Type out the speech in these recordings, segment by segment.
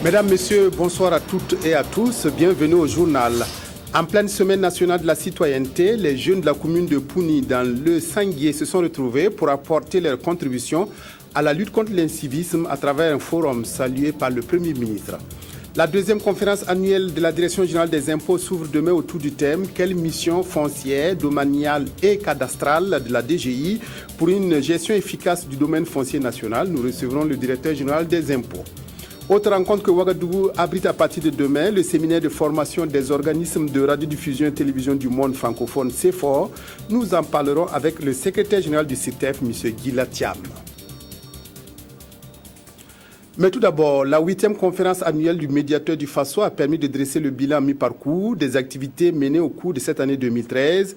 Mesdames, Messieurs, bonsoir à toutes et à tous. Bienvenue au journal. En pleine semaine nationale de la citoyenneté, les jeunes de la commune de Pouni dans le Sanguier se sont retrouvés pour apporter leur contribution à la lutte contre l'incivisme à travers un forum salué par le Premier ministre. La deuxième conférence annuelle de la Direction générale des impôts s'ouvre demain autour du thème « Quelle mission foncière, domaniale et cadastrale de la DGI pour une gestion efficace du domaine foncier national ?» Nous recevrons le directeur général des impôts. Autre rencontre que Ouagadougou abrite à partir de demain, le séminaire de formation des organismes de radiodiffusion et télévision du monde francophone CEFOR. Nous en parlerons avec le secrétaire général du CITEF, M. Guy Latiam. Mais tout d'abord, la 8e conférence annuelle du médiateur du FASO a permis de dresser le bilan mi-parcours des activités menées au cours de cette année 2013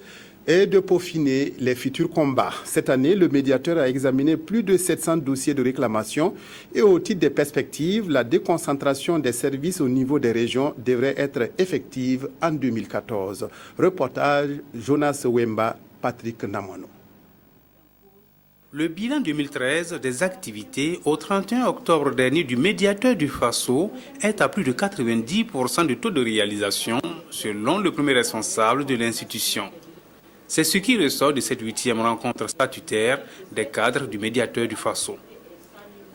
et de peaufiner les futurs combats. Cette année, le médiateur a examiné plus de 700 dossiers de réclamation et au titre des perspectives, la déconcentration des services au niveau des régions devrait être effective en 2014. Reportage Jonas Wemba, Patrick Namono. Le bilan 2013 des activités au 31 octobre dernier du médiateur du FASO est à plus de 90% de taux de réalisation selon le premier responsable de l'institution. C'est ce qui ressort de cette 8e rencontre statutaire des cadres du médiateur du FASO.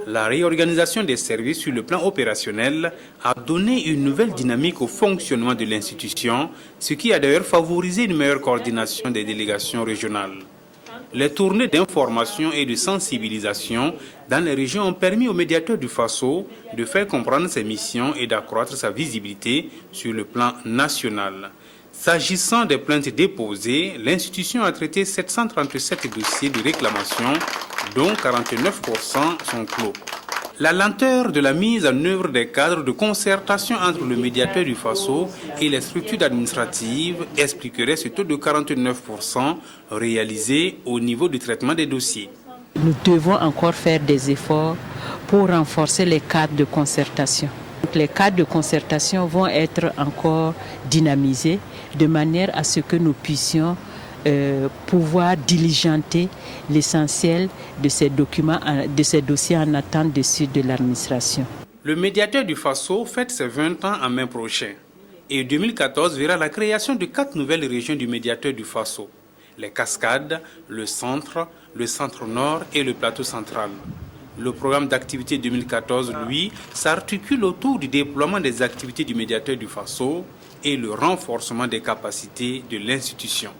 La réorganisation des services sur le plan opérationnel a donné une nouvelle dynamique au fonctionnement de l'institution, ce qui a d'ailleurs favorisé une meilleure coordination des délégations régionales. Les tournées d'information et de sensibilisation dans les régions ont permis au médiateur du FASO de faire comprendre ses missions et d'accroître sa visibilité sur le plan national. S'agissant des plaintes déposées, l'institution a traité 737 dossiers de réclamation, dont 49% sont clos. La lenteur de la mise en œuvre des cadres de concertation entre le médiateur du FASO et les structures administratives expliquerait ce taux de 49% réalisé au niveau du traitement des dossiers. Nous devons encore faire des efforts pour renforcer les cadres de concertation. Les cadres de concertation vont être encore dynamisés de manière à ce que nous puissions pouvoir diligenter l'essentiel de ces documents, de ces dossiers en attente de suite de l'administration. Le médiateur du FASO fête ses 20 ans en mai prochain. Et 2014 verra la création de 4 nouvelles régions du médiateur du FASO. Les Cascades, le Centre Nord et le Plateau Central. Le programme d'activité 2014, lui, s'articule autour du déploiement des activités du médiateur du FASO et le renforcement des capacités de l'institution.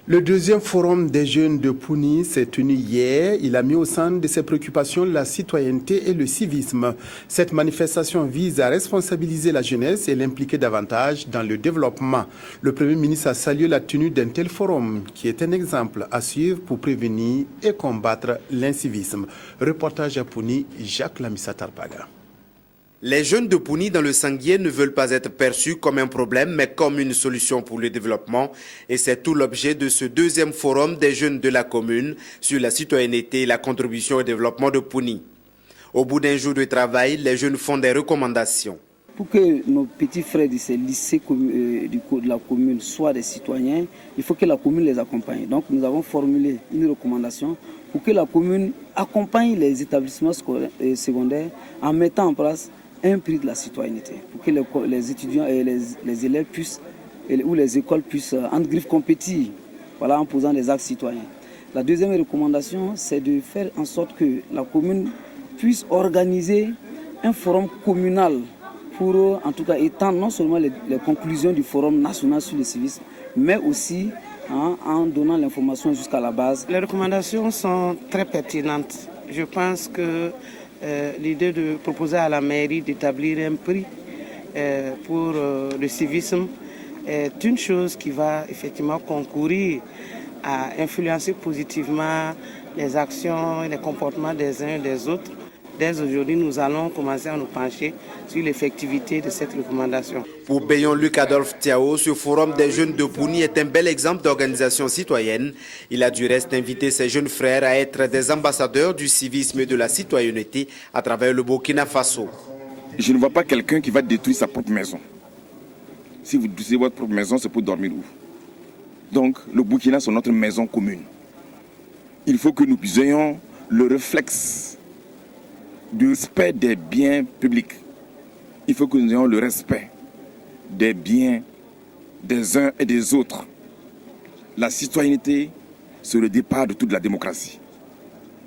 Le deuxième forum des jeunes de Pouni s'est tenu hier. Il a mis au centre de ses préoccupations la citoyenneté et le civisme. Cette manifestation vise à responsabiliser la jeunesse et l'impliquer davantage dans le développement. Le Premier ministre a salué la tenue d'un tel forum qui est un exemple à suivre pour prévenir et combattre l'incivisme. Reportage à Pouni, Jacques Lamissa Tarpaga. Les jeunes de Pouni dans le Sanguier ne veulent pas être perçus comme un problème, mais comme une solution pour le développement. Et c'est tout l'objet de ce deuxième forum des jeunes de la commune sur la citoyenneté et la contribution au développement de Pouni. Au bout d'un jour de travail, les jeunes font des recommandations. Pour que nos petits frères de ces lycées de la commune soient des citoyens, il faut que la commune les accompagne. Donc nous avons formulé une recommandation pour que la commune accompagne les établissements secondaires en mettant en place un prix de la citoyenneté, pour que les étudiants et les élèves puissent, ou les écoles puissent entre griffes compétir, voilà, en posant des actes citoyens. La deuxième recommandation, c'est de faire en sorte que la commune puisse organiser un forum communal pour, en tout cas, étendre non seulement les conclusions du forum national sur le civisme, mais aussi en donnant l'information jusqu'à la base. Les recommandations sont très pertinentes. Je pense que l'idée de proposer à la mairie d'établir un prix pour le civisme est une chose qui va effectivement concourir à influencer positivement les actions et les comportements des uns et des autres. Dès aujourd'hui, nous allons commencer à nous pencher sur l'effectivité de cette recommandation. Pour Béyon-Luc Adolphe Thiao, ce forum des jeunes de Pouni est un bel exemple d'organisation citoyenne. Il a du reste invité ses jeunes frères à être des ambassadeurs du civisme et de la citoyenneté à travers le Burkina Faso. Je ne vois pas quelqu'un qui va détruire sa propre maison. Si vous détruisez votre propre maison, c'est pour dormir où? Donc, le Burkina, c'est notre maison commune. Il faut que nous ayons le réflexe du respect des biens publics. Il faut que nous ayons le respect des biens des uns et des autres. La citoyenneté, c'est le départ de toute la démocratie.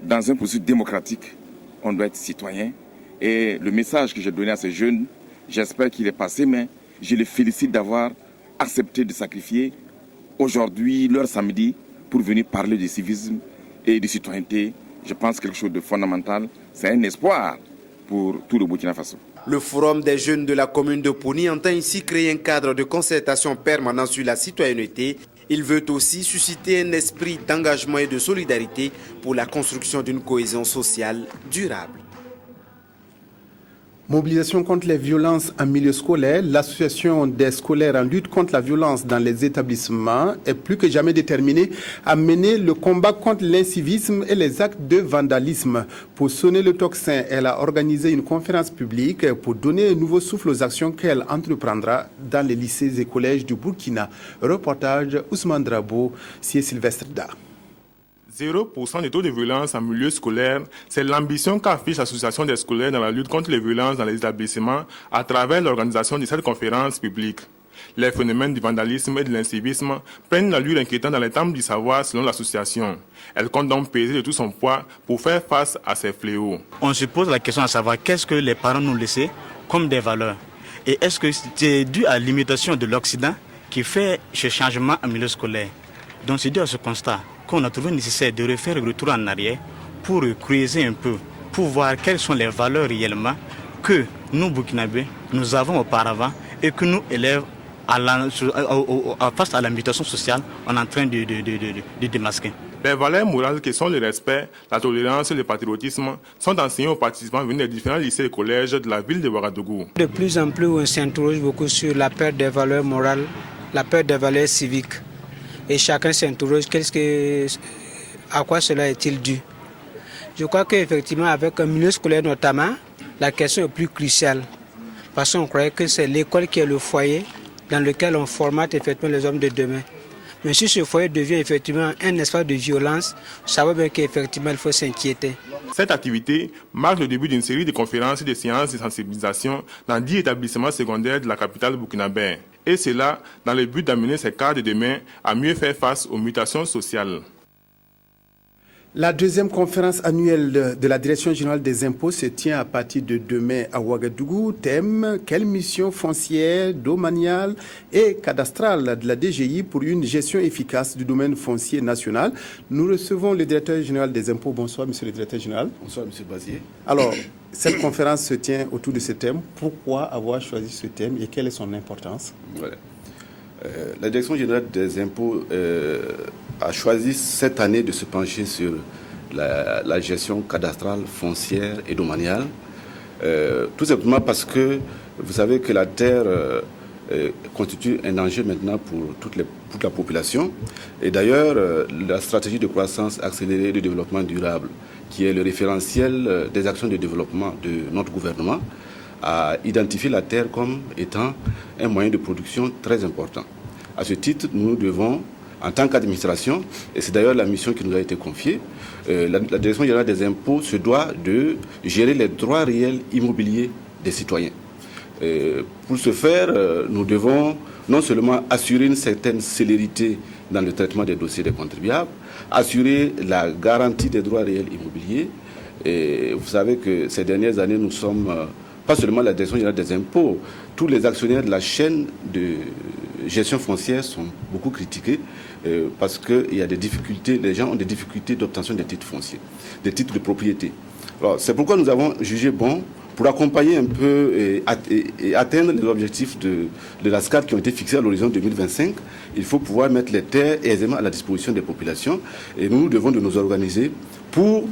Dans un processus démocratique, on doit être citoyen. Et le message que j'ai donné à ces jeunes, j'espère qu'il est passé, mais je les félicite d'avoir accepté de sacrifier aujourd'hui leur samedi pour venir parler de civisme et de citoyenneté. Je pense quelque chose de fondamental. C'est un espoir pour tout le Burkina Faso. Le Forum des jeunes de la commune de Pouni entend ici créer un cadre de concertation permanent sur la citoyenneté. Il veut aussi susciter un esprit d'engagement et de solidarité pour la construction d'une cohésion sociale durable. Mobilisation contre les violences en milieu scolaire, l'association des scolaires en lutte contre la violence dans les établissements est plus que jamais déterminée à mener le combat contre l'incivisme et les actes de vandalisme. Pour sonner le tocsin, elle a organisé une conférence publique pour donner un nouveau souffle aux actions qu'elle entreprendra dans les lycées et collèges du Burkina. Reportage Ousmane Drabo, Sylvestre Da. 0% de taux de violence en milieu scolaire, c'est l'ambition qu'affiche l'association des scolaires dans la lutte contre les violences dans les établissements à travers l'organisation de cette conférence publique. Les phénomènes du vandalisme et de l'incivisme prennent une allure inquiétante dans les temps du savoir selon l'association. Elle compte donc peser de tout son poids pour faire face à ces fléaux. On se pose la question à savoir qu'est-ce que les parents nous laissent comme des valeurs. Et est-ce que c'est dû à l'imitation de l'Occident qui fait ce changement en milieu scolaire? Donc c'est dû à ce constat qu'on a trouvé nécessaire de refaire le retour en arrière pour creuser un peu, pour voir quelles sont les valeurs réellement que nous, Burkinabés, nous avons auparavant et que nous, élèves, face à la mutation sociale, on est en train de démasquer. Les valeurs morales qui sont le respect, la tolérance et le patriotisme sont enseignés aux participants venus des différents lycées et collèges de la ville de Ouagadougou. De plus en plus, on s'interroge beaucoup sur la perte des valeurs morales, la perte des valeurs civiques. Et chacun s'interroge à quoi cela est-il dû. Je crois qu'effectivement, avec un milieu scolaire notamment, la question est plus cruciale. Parce qu'on croyait que c'est l'école qui est le foyer dans lequel on formate effectivement les hommes de demain. Mais si ce foyer devient effectivement un espace de violence, ça veut bien qu'effectivement il faut s'inquiéter. Cette activité marque le début d'une série de conférences et de séances de sensibilisation dans 10 établissements secondaires de la capitale burkinabé. Et cela dans le but d'amener ces cadres de demain à mieux faire face aux mutations sociales. La deuxième conférence annuelle de la Direction générale des impôts se tient à partir de demain à Ouagadougou. Thème: quelle mission foncière, domaniale et cadastrale de la DGI pour une gestion efficace du domaine foncier national. Nous recevons le directeur général des impôts. Bonsoir, monsieur le directeur général. Bonsoir, monsieur Bazier. Alors, cette conférence se tient autour de ce thème. Pourquoi avoir choisi ce thème et quelle est son importance? Voilà. La Direction générale des impôts a choisi cette année de se pencher sur la gestion cadastrale, foncière et domaniale, tout simplement parce que vous savez que la terre constitue un danger maintenant pour toute la population. Et d'ailleurs, la stratégie de croissance accélérée de développement durable, qui est le référentiel des actions de développement de notre gouvernement, a identifié la terre comme étant un moyen de production très important. À ce titre, nous devons, en tant qu'administration, et c'est d'ailleurs la mission qui nous a été confiée, la Direction générale des impôts se doit de gérer les droits réels immobiliers des citoyens. Pour ce faire, nous devons non seulement assurer une certaine célérité dans le traitement des dossiers des contribuables, assurer la garantie des droits réels immobiliers. Et vous savez que ces dernières années, nous sommes, pas seulement la Direction générale des impôts, tous les actionnaires de la chaîne de gestion foncière sont beaucoup critiqués parce qu'il y a des difficultés, les gens ont des difficultés d'obtention des titres fonciers, des titres de propriété. Alors, c'est pourquoi nous avons jugé bon, pour accompagner un peu et atteindre les objectifs de la SCAD qui ont été fixés à l'horizon 2025, il faut pouvoir mettre les terres aisément à la disposition des populations. Et nous devons de nous organiser pour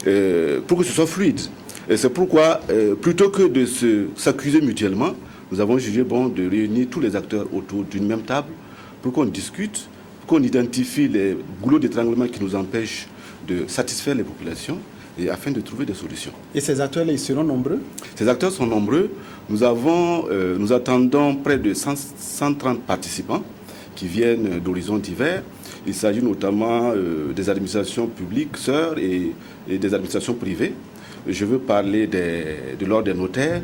que ce soit fluide. Et c'est pourquoi, plutôt que de s'accuser mutuellement, nous avons jugé bon de réunir tous les acteurs autour d'une même table pour qu'on discute, pour qu'on identifie les goulots d'étranglement qui nous empêchent de satisfaire les populations et afin de trouver des solutions. Et ces acteurs-là, ils seront nombreux? Ces acteurs sont nombreux. Nous attendons près de 130 participants qui viennent d'horizons divers. Il s'agit notamment des administrations publiques, sœurs, et des administrations privées. Je veux parler de l'ordre des notaires,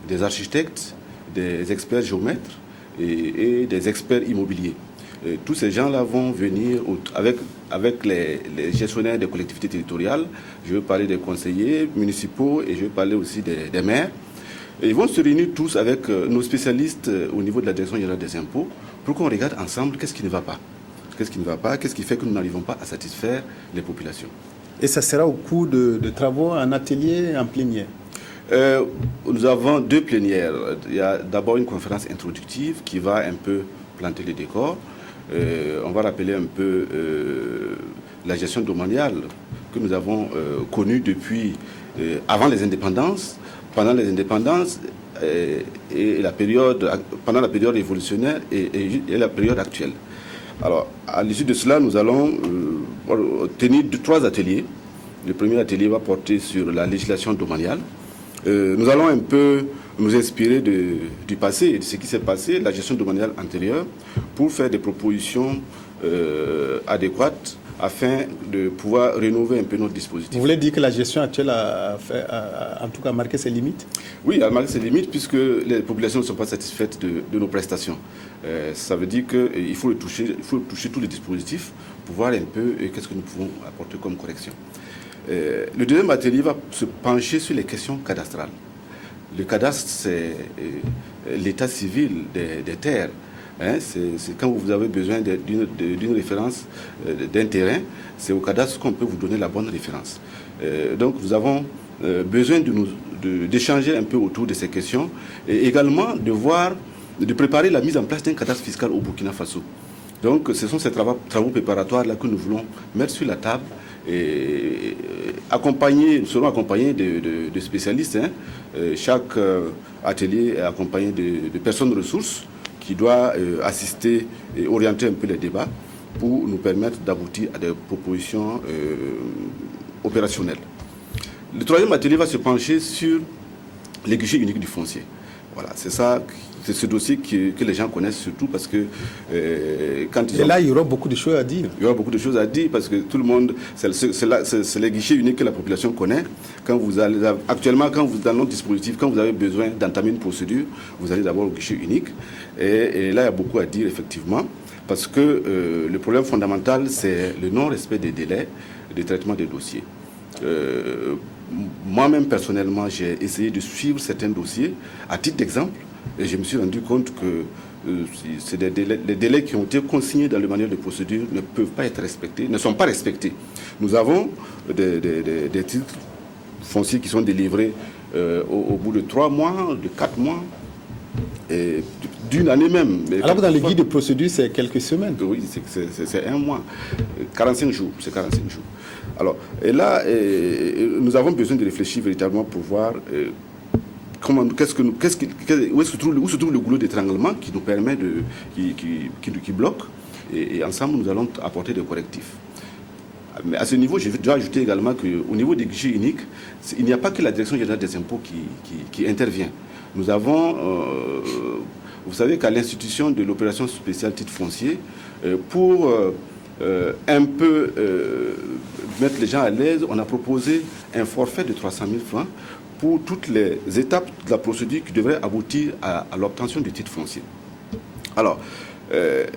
des architectes, des experts géomètres et des experts immobiliers. Et tous ces gens-là vont venir avec les gestionnaires des collectivités territoriales. Je veux parler des conseillers municipaux et je veux parler aussi des maires. Et ils vont se réunir tous avec nos spécialistes au niveau de la Direction générale des impôts pour qu'on regarde ensemble qu'est-ce qui ne va pas. Qu'est-ce qui ne va pas, qu'est-ce qui fait que nous n'arrivons pas à satisfaire les populations. Et ça sera au cours de travaux en atelier, en plénière? Nous avons 2 plénières. Il y a d'abord une conférence introductive qui va un peu planter les décors. On va rappeler un peu la gestion domaniale que nous avons connue depuis avant les indépendances, pendant les indépendances et pendant la période révolutionnaire et la période actuelle. Alors, à l'issue de cela, nous allons tenir 3 ateliers. Le premier atelier va porter sur la législation domaniale. Nous allons un peu nous inspirer du passé, de ce qui s'est passé, la gestion domaniale antérieure, pour faire des propositions adéquates afin de pouvoir rénover un peu notre dispositif. Vous voulez dire que la gestion actuelle a en tout cas marqué ses limites? Oui, elle a marqué ses limites puisque les populations ne sont pas satisfaites de nos prestations. Ça veut dire qu'il faut toucher tous les dispositifs pour voir un peu qu'est-ce que nous pouvons apporter comme correction. Le deuxième atelier va se pencher sur les questions cadastrales. Le cadastre, c'est l'état civil des terres. C'est quand vous avez besoin d'une référence d'un terrain, c'est au cadastre qu'on peut vous donner la bonne référence. Donc nous avons besoin d'échanger un peu autour de ces questions et également de préparer la mise en place d'un cadastre fiscal au Burkina Faso. Donc ce sont ces travaux préparatoires-là que nous voulons mettre sur la table et nous serons accompagnés de spécialistes. Chaque atelier est accompagné de personnes ressources qui doit assister et orienter un peu les débats pour nous permettre d'aboutir à des propositions opérationnelles. Le troisième atelier va se pencher sur les guichets uniques du foncier. Voilà, c'est ce dossier que les gens connaissent surtout parce que là, il y aura beaucoup de choses à dire. Il y aura beaucoup de choses à dire parce que tout le monde, c'est les guichets uniques que la population connaît. Actuellement, dans notre dispositif, quand vous avez besoin d'entamer une procédure, vous allez d'abord au guichet unique. Et là, il y a beaucoup à dire, effectivement, parce que le problème fondamental, c'est le non-respect des délais de traitement des dossiers. Moi-même, personnellement, j'ai essayé de suivre certains dossiers à titre d'exemple et je me suis rendu compte que les délais qui ont été consignés dans le manuel de procédure ne peuvent pas être respectés, ne sont pas respectés. Nous avons des titres fonciers qui sont délivrés au bout de 3 mois, de 4 mois, et d'une année même. Alors que dans le guide de procédure, c'est quelques semaines. Oui, c'est 1 mois, 45 jours, c'est 45 jours. Alors, et là, nous avons besoin de réfléchir véritablement pour voir où se trouve le goulot d'étranglement qui nous permet qui bloque, et ensemble nous allons apporter des correctifs. Mais à ce niveau, je dois ajouter également qu'au niveau des guichets uniques, il n'y a pas que la Direction générale des impôts qui intervient. Nous avons, vous savez qu'à l'institution de l'opération spéciale titre foncier, pour un peu mettre les gens à l'aise, on a proposé un forfait de 300 000 francs pour toutes les étapes de la procédure qui devraient aboutir à l'obtention du titre foncier. Alors,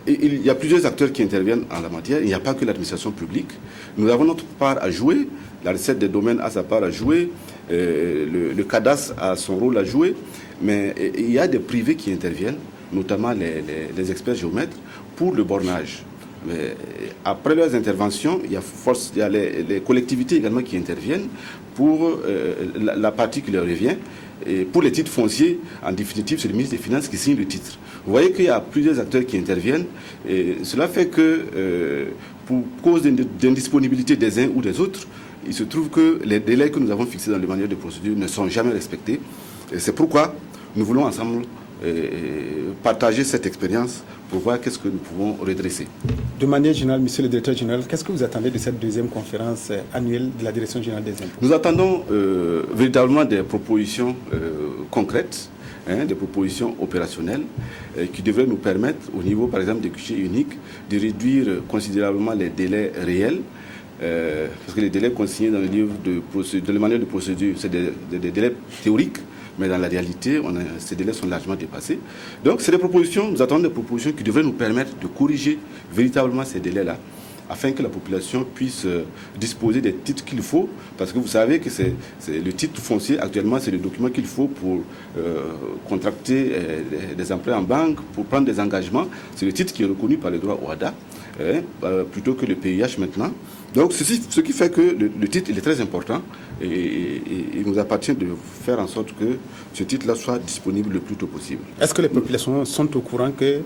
il y a plusieurs acteurs qui interviennent en la matière. Il n'y a pas que l'administration publique. Nous avons notre part à jouer. La recette des domaines a sa part à jouer. Le cadastre a son rôle à jouer. Mais il y a des privés qui interviennent, notamment les experts géomètres, pour le bornage. Mais après leurs interventions, il y a les collectivités également qui interviennent pour la partie qui leur revient. Et pour les titres fonciers, en définitive, c'est le ministre des Finances qui signe le titre. Vous voyez qu'il y a plusieurs acteurs qui interviennent. Et cela fait que, pour cause d'indisponibilité des uns ou des autres, il se trouve que les délais que nous avons fixés dans le manuel de procédure ne sont jamais respectés. Et c'est pourquoi nous voulons ensemble partager cette expérience pour voir qu'est-ce que nous pouvons redresser. De manière générale, monsieur le directeur général, qu'est-ce que vous attendez de cette deuxième conférence annuelle de la Direction générale des impôts? Nous attendons véritablement des propositions concrètes des propositions opérationnelles qui devraient nous permettre, au niveau par exemple des guichets uniques, de réduire considérablement les délais réels. Parce que les délais consignés dans le livre de la manuel de procédure, c'est des délais théoriques, mais dans la réalité, ces délais sont largement dépassés. Donc, c'est des propositions, nous attendons des propositions qui devraient nous permettre de corriger véritablement ces délais-là, afin que la population puisse disposer des titres qu'il faut, parce que vous savez que c'est le titre foncier actuellement, c'est le document qu'il faut pour contracter des emprunts en banque, pour prendre des engagements. C'est le titre qui est reconnu par le droit OHADA, plutôt que le PIH maintenant. Donc, ce qui fait que le titre il est très important et il nous appartient de faire en sorte que ce titre-là soit disponible le plus tôt possible. Est-ce que les populations sont au courant que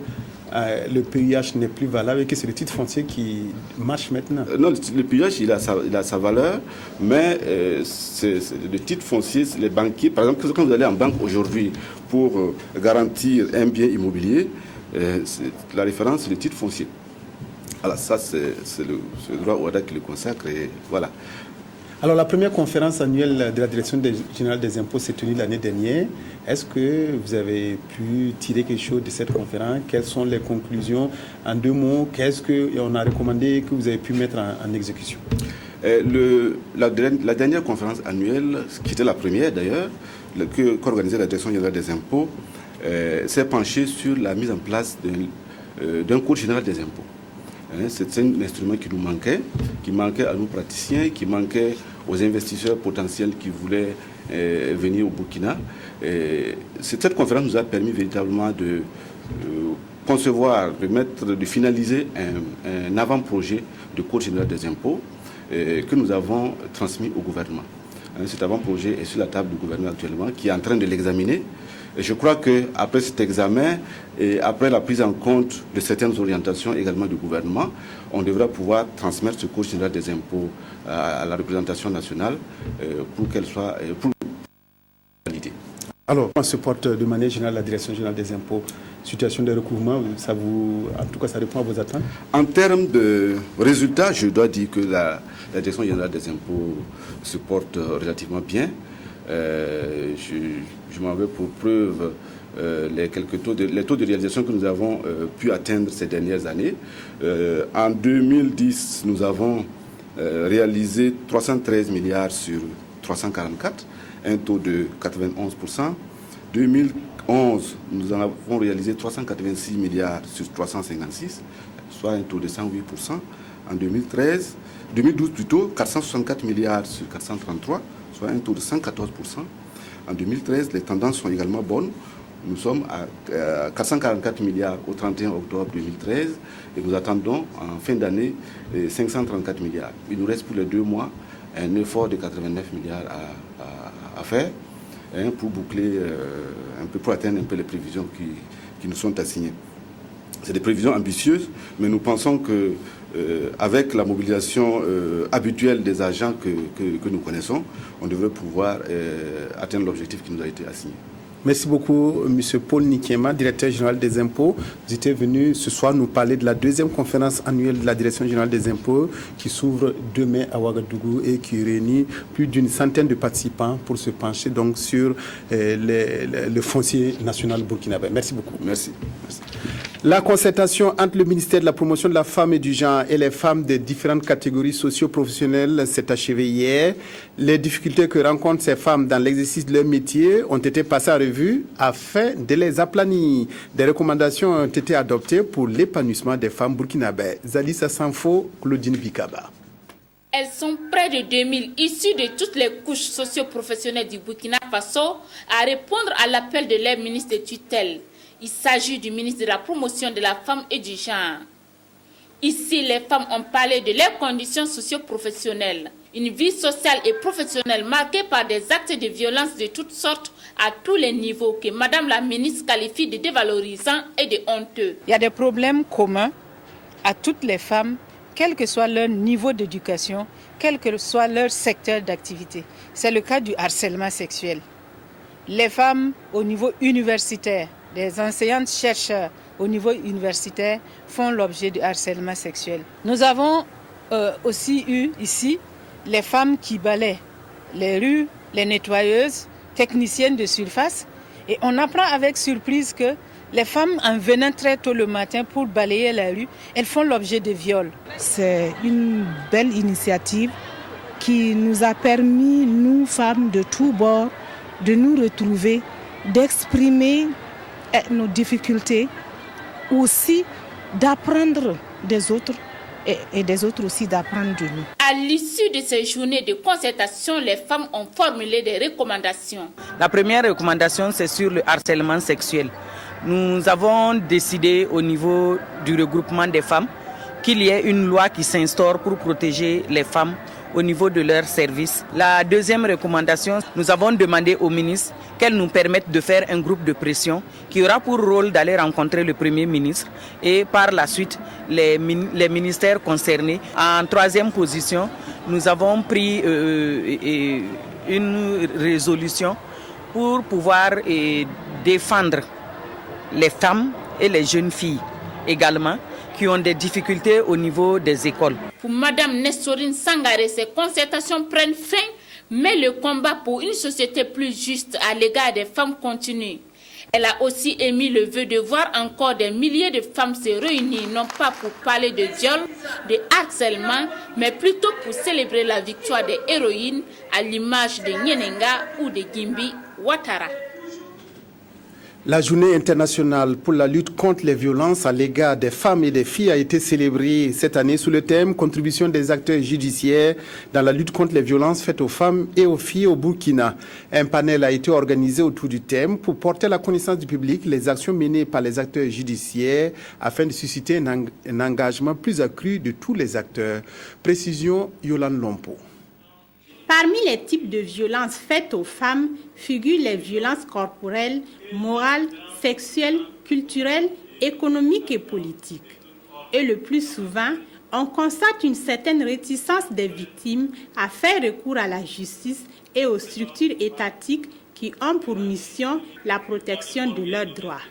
le PIH n'est plus valable et que c'est le titre foncier qui marche maintenant? Non, le PIH il a sa valeur, mais c'est le titre foncier, les banquiers, par exemple, quand vous allez en banque aujourd'hui pour garantir un bien immobilier, la référence c'est le titre foncier. Alors ça, c'est le droit OHADA qui le consacre et voilà. Alors la première conférence annuelle de la Direction générale des impôts s'est tenue l'année dernière. Est-ce que vous avez pu tirer quelque chose de cette conférence? Quelles sont les conclusions? En 2 mots, qu'est-ce qu'on a recommandé que vous avez pu mettre en exécution? La dernière conférence annuelle, qui était la première d'ailleurs, qu'organisait la Direction générale des impôts, s'est penchée sur la mise en place d'un code général des impôts. C'est un instrument qui nous manquait, qui manquait à nos praticiens, qui manquait aux investisseurs potentiels qui voulaient venir au Burkina. Cette conférence nous a permis véritablement de concevoir, de finaliser un avant-projet de code général des impôts que nous avons transmis au gouvernement. Cet avant-projet est sur la table du gouvernement actuellement, qui est en train de l'examiner. Et je crois qu'après cet examen et après la prise en compte de certaines orientations également du gouvernement, on devra pouvoir transmettre ce code général des impôts à la représentation nationale pour qu'elle soit validée. Alors, on se porte de manière générale la Direction générale des impôts. Situation de recouvrement, en tout cas, ça répond à vos attentes? En termes de résultats, je dois dire que la Direction générale des impôts se porte relativement bien. Je m'en veux pour preuve les taux de réalisation que nous avons pu atteindre ces dernières années. En 2010, nous avons réalisé 313 milliards sur 344, un taux de 91%. 2011, nous en avons réalisé 386 milliards sur 356, soit un taux de 108%. En 2012 plutôt, 464 milliards sur 433, soit un taux de 114%. En 2013, les tendances sont également bonnes. Nous sommes à 444 milliards au 31 octobre 2013 et nous attendons en fin d'année 534 milliards. Il nous reste pour les 2 mois un effort de 89 milliards à faire pour boucler un peu, pour atteindre un peu les prévisions qui nous sont assignées. C'est des prévisions ambitieuses, mais nous pensons que avec la mobilisation habituelle des agents que nous connaissons, on devrait pouvoir atteindre l'objectif qui nous a été assigné. Merci beaucoup, M. Paul Nikiema, directeur général des impôts. Vous étiez venu ce soir nous parler de la 2e conférence annuelle de la Direction générale des impôts qui s'ouvre demain à Ouagadougou et qui réunit plus d'une centaine de participants pour se pencher donc sur le foncier national burkinabé. Merci beaucoup. Merci. La concertation entre le ministère de la Promotion de la Femme et du Genre et les femmes des différentes catégories socio-professionnelles s'est achevée hier. Les difficultés que rencontrent ces femmes dans l'exercice de leur métier ont été passées en revue afin de les aplanir. Des recommandations ont été adoptées pour l'épanouissement des femmes burkinabées. Zalissa Sanfo, Claudine Bikaba. Elles sont près de 2000, issues de toutes les couches socio-professionnelles du Burkina Faso, à répondre à l'appel de leur ministre de tutelle. Il s'agit du ministre de la Promotion de la Femme et du Genre. Ici, les femmes ont parlé de leurs conditions socio-professionnelles. Une vie sociale et professionnelle marquée par des actes de violence de toutes sortes à tous les niveaux que Madame la ministre qualifie de dévalorisants et de honteux. Il y a des problèmes communs à toutes les femmes, quel que soit leur niveau d'éducation, quel que soit leur secteur d'activité. C'est le cas du harcèlement sexuel. Les femmes au niveau universitaire, des enseignantes-chercheurs au niveau universitaire font l'objet de harcèlement sexuel. Nous avons aussi eu ici les femmes qui balaient les rues, les nettoyeuses, techniciennes de surface Et on apprend avec surprise que les femmes, en venant très tôt le matin pour balayer la rue, elles font l'objet de viols. C'est une belle initiative qui nous a permis, nous femmes de tous bords, de nous retrouver, d'exprimer nos difficultés, aussi d'apprendre des autres et des autres aussi d'apprendre de nous. À l'issue de ces journées de concertation, les femmes ont formulé des recommandations. La première recommandation, c'est sur le harcèlement sexuel. Nous avons décidé au niveau du regroupement des femmes qu'il y ait une loi qui s'instaure pour protéger les femmes au niveau de leurs services. La deuxième recommandation, nous avons demandé au ministre qu'elle nous permette de faire un groupe de pression qui aura pour rôle d'aller rencontrer le Premier ministre et par la suite les ministères concernés. En troisième position, nous avons pris une résolution pour pouvoir défendre les femmes et les jeunes filles également qui ont des difficultés au niveau des écoles. Pour Mme Nestorine Sangaré, ces concertations prennent fin, mais le combat pour une société plus juste à l'égard des femmes continue. Elle a aussi émis le vœu de voir encore des milliers de femmes se réunir, non pas pour parler de viol, de harcèlement, mais plutôt pour célébrer la victoire des héroïnes à l'image de Nyenenga ou de Gimbi Ouattara. La journée internationale pour la lutte contre les violences à l'égard des femmes et des filles a été célébrée cette année sous le thème « Contribution des acteurs judiciaires dans la lutte contre les violences faites aux femmes et aux filles au Burkina ». Un panel a été organisé autour du thème pour porter à la connaissance du public les actions menées par les acteurs judiciaires afin de susciter un engagement plus accru de tous les acteurs. Précision, Yolande Lompo. Parmi les types de violences faites aux femmes figurent les violences corporelles, morales, sexuelles, culturelles, économiques et politiques. Et le plus souvent, on constate une certaine réticence des victimes à faire recours à la justice et aux structures étatiques qui ont pour mission la protection de leurs droits.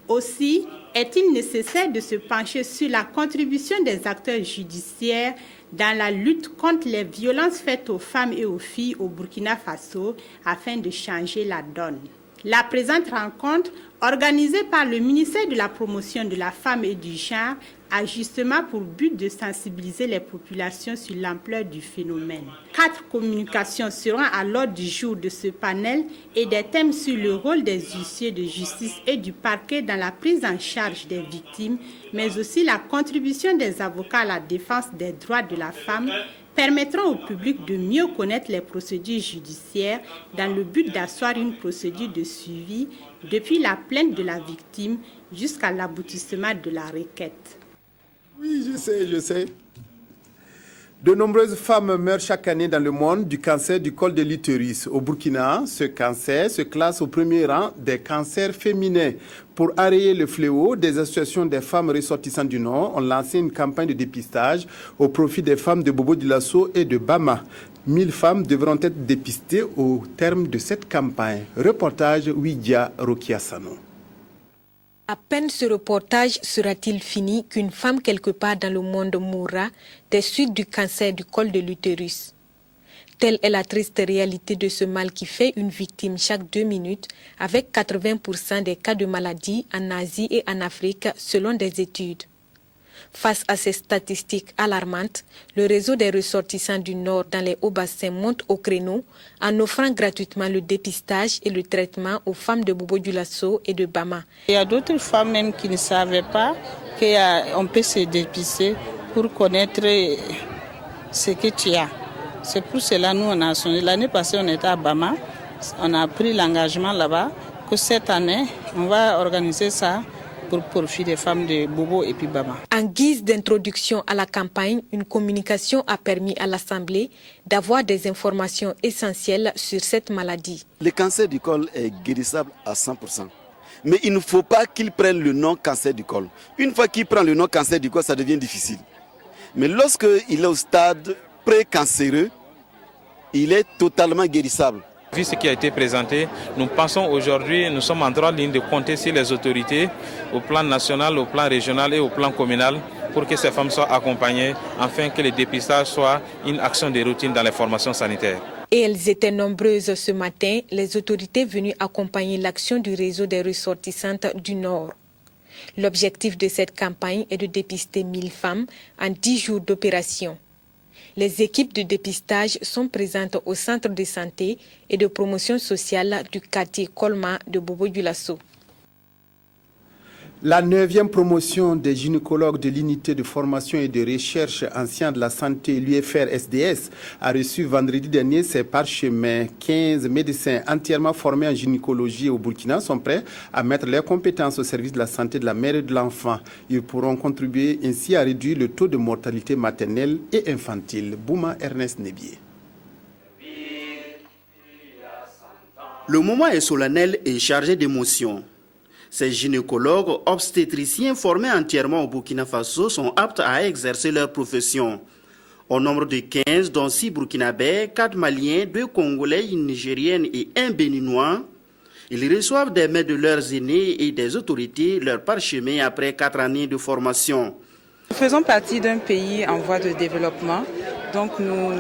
Aussi, est-il nécessaire de se pencher sur la contribution des acteurs judiciaires dans la lutte contre les violences faites aux femmes et aux filles au Burkina Faso afin de changer la donne. La présente rencontre, organisée par le ministère de la Promotion de la Femme et du Genre, a justement pour but de sensibiliser les populations sur l'ampleur du phénomène. 4 communications seront à l'ordre du jour de ce panel et des thèmes sur le rôle des huissiers de justice et du parquet dans la prise en charge des victimes, mais aussi la contribution des avocats à la défense des droits de la femme, permettront au public de mieux connaître les procédures judiciaires dans le but d'asseoir une procédure de suivi depuis la plainte de la victime jusqu'à l'aboutissement de la requête. Oui, je sais. De nombreuses femmes meurent chaque année dans le monde du cancer du col de l'utérus. Au Burkina, ce cancer se classe au premier rang des cancers féminins. Pour arrêter le fléau, des associations des femmes ressortissantes du Nord ont lancé une campagne de dépistage au profit des femmes de Bobo-Dioulasso et de Bama. 1000 femmes devront être dépistées au terme de cette campagne. Reportage Ouidia Rokiasano. À peine ce reportage sera-t-il fini qu'une femme quelque part dans le monde mourra des suites du cancer du col de l'utérus. Telle est la triste réalité de ce mal qui fait une victime chaque 2 minutes, avec 80% des cas de maladie en Asie et en Afrique selon des études. Face à ces statistiques alarmantes, le réseau des ressortissants du Nord dans les hauts bassins monte au créneau en offrant gratuitement le dépistage et le traitement aux femmes de Bobo-Dioulasso et de Bama. Il y a d'autres femmes même qui ne savaient pas qu'on peut se dépister pour connaître ce que tu as. C'est pour cela que nous on a sonné. L'année passée on était à Bama, on a pris l'engagement là-bas que cette année on va organiser ça pour profit des femmes de Bobo et puis Bama. En guise d'introduction à la campagne, une communication a permis à l'Assemblée d'avoir des informations essentielles sur cette maladie. Le cancer du col est guérissable à 100%. Mais il ne faut pas qu'il prenne le nom cancer du col. Une fois qu'il prend le nom cancer du col, ça devient difficile. Mais lorsqu'il est au stade pré-cancéreux, il est totalement guérissable. Vu ce qui a été présenté, nous pensons aujourd'hui, nous sommes en droite ligne de compter sur les autorités au plan national, au plan régional et au plan communal pour que ces femmes soient accompagnées afin que le dépistage soit une action de routine dans les formations sanitaires. Et elles étaient nombreuses ce matin, les autorités venues accompagner l'action du réseau des ressortissantes du Nord. L'objectif de cette campagne est de dépister 1000 femmes en 10 jours d'opération. Les équipes de dépistage sont présentes au centre de santé et de promotion sociale du quartier Colma de Bobo-Dioulasso. La 9e promotion des gynécologues de l'unité de formation et de recherche en sciences de la santé, l'UFR-SDS, a reçu vendredi dernier ses parchemins. 15 médecins entièrement formés en gynécologie au Burkina sont prêts à mettre leurs compétences au service de la santé de la mère et de l'enfant. Ils pourront contribuer ainsi à réduire le taux de mortalité maternelle et infantile. Bouma Ernest Nebier. Le moment est solennel et chargé d'émotions. Ces gynécologues obstétriciens formés entièrement au Burkina Faso sont aptes à exercer leur profession. Au nombre de 15, dont 6 Burkinabés, 4 Maliens, 2 Congolais, une Nigérienne et 1 Béninois, ils reçoivent des mains de leurs aînés et des autorités leur parchemin après 4 années de formation. Nous faisons partie d'un pays en voie de développement, donc nous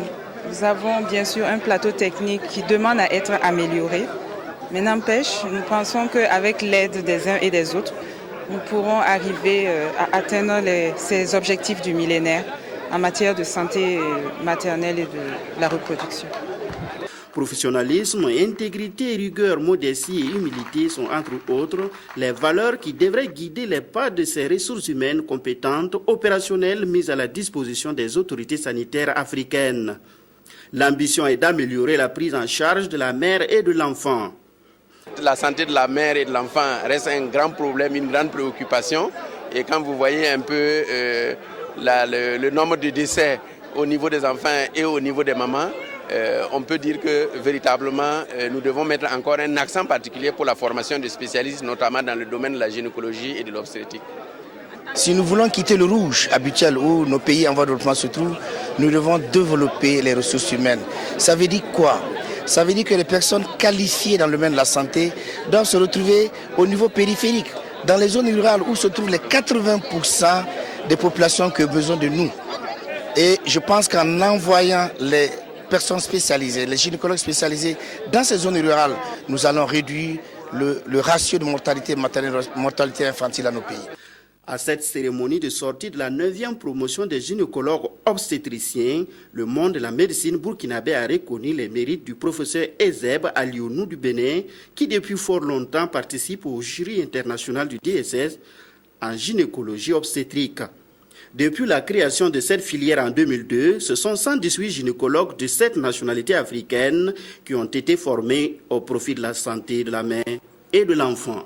avons bien sûr un plateau technique qui demande à être amélioré. Mais n'empêche, nous pensons qu'avec l'aide des uns et des autres, nous pourrons arriver à atteindre ces objectifs du millénaire en matière de santé maternelle et de la reproduction. Professionnalisme, intégrité, rigueur, modestie et humilité sont entre autres les valeurs qui devraient guider les pas de ces ressources humaines compétentes, opérationnelles mises à la disposition des autorités sanitaires africaines. L'ambition est d'améliorer la prise en charge de la mère et de l'enfant. La santé de la mère et de l'enfant reste un grand problème, une grande préoccupation. Et quand vous voyez un peu le nombre de décès au niveau des enfants et au niveau des mamans, on peut dire que véritablement nous devons mettre encore un accent particulier pour la formation de spécialistes, notamment dans le domaine de la gynécologie et de l'obstétrique. Si nous voulons quitter le rouge habituel où nos pays en voie de développement se trouvent, nous devons développer les ressources humaines. Ça veut dire quoi ? Ça veut dire que les personnes qualifiées dans le domaine de la santé doivent se retrouver au niveau périphérique, dans les zones rurales où se trouvent les 80% des populations qui ont besoin de nous. Et je pense qu'en envoyant les personnes spécialisées, les gynécologues spécialisés dans ces zones rurales, nous allons réduire le ratio de mortalité maternelle et mortalité infantile dans nos pays. À cette cérémonie de sortie de la 9e promotion des gynécologues obstétriciens, le monde de la médecine burkinabé a reconnu les mérites du professeur Ezeb Alionou du Bénin, qui depuis fort longtemps participe au jury international du DSS en gynécologie obstétrique. Depuis la création de cette filière en 2002, ce sont 118 gynécologues de 7 nationalités africaines qui ont été formés au profit de la santé de la mère et de l'enfant.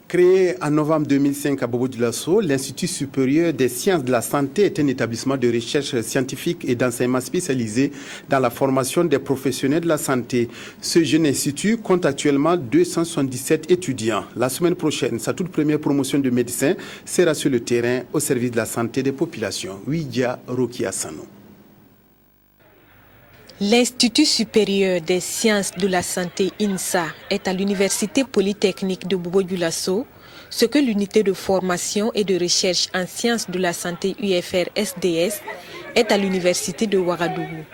Créé en novembre 2005 à Bobo-Dioulasso, l'Institut supérieur des sciences de la santé est un établissement de recherche scientifique et d'enseignement spécialisé dans la formation des professionnels de la santé. Ce jeune institut compte actuellement 277 étudiants. La semaine prochaine, sa toute première promotion de médecin sera sur le terrain au service de la santé des populations. Ouidia Roki Asano. L'Institut supérieur des sciences de la santé INSA est à l'Université polytechnique de Bobo-Dioulasso, ce que l'unité de formation et de recherche en sciences de la santé UFR-SDS est à l'Université de Ouagadougou.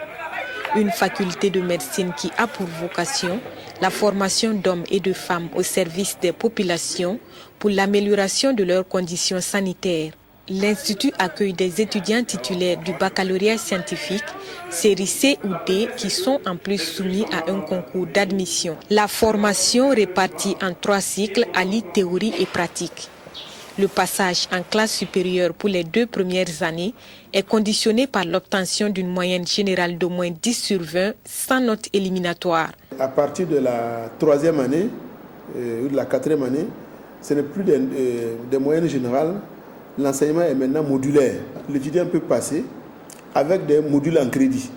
Une faculté de médecine qui a pour vocation la formation d'hommes et de femmes au service des populations pour l'amélioration de leurs conditions sanitaires. L'Institut accueille des étudiants titulaires du baccalauréat scientifique, série C ou D, qui sont en plus soumis à un concours d'admission. La formation répartie en 3 cycles allie théorie et pratique. Le passage en classe supérieure pour les 2 premières années est conditionné par l'obtention d'une moyenne générale d'au moins 10 sur 20 sans note éliminatoire. À partir de la 3e année ou de la 4e année, ce n'est plus des moyennes générales. L'enseignement est maintenant modulaire. L'étudiant peut passer avec des modules en crédit.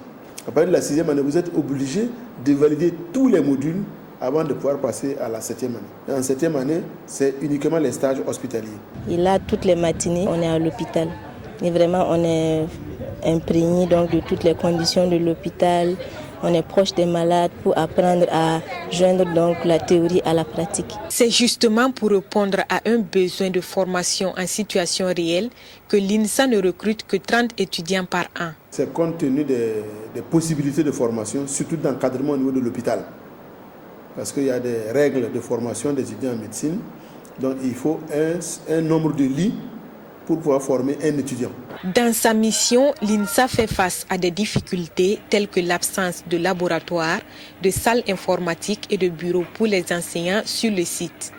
À partir de la 6e année, vous êtes obligé de valider tous les modules avant de pouvoir passer à la 7e année. Et en 7e année, c'est uniquement les stages hospitaliers. Et là, toutes les matinées, on est à l'hôpital. Et vraiment, on est imprégné donc de toutes les conditions de l'hôpital. on est proche des malades pour apprendre à joindre donc la théorie à la pratique. C'est justement pour répondre à un besoin de formation en situation réelle que l'INSA ne recrute que 30 étudiants par an. C'est compte tenu des possibilités de formation, surtout d'encadrement au niveau de l'hôpital. Parce qu'il y a des règles de formation des étudiants en médecine, donc il faut un nombre de lits pour pouvoir former un étudiant. Dans sa mission, l'INSA fait face à des difficultés telles que l'absence de laboratoire, de salles informatiques et de bureaux pour les enseignants sur le site.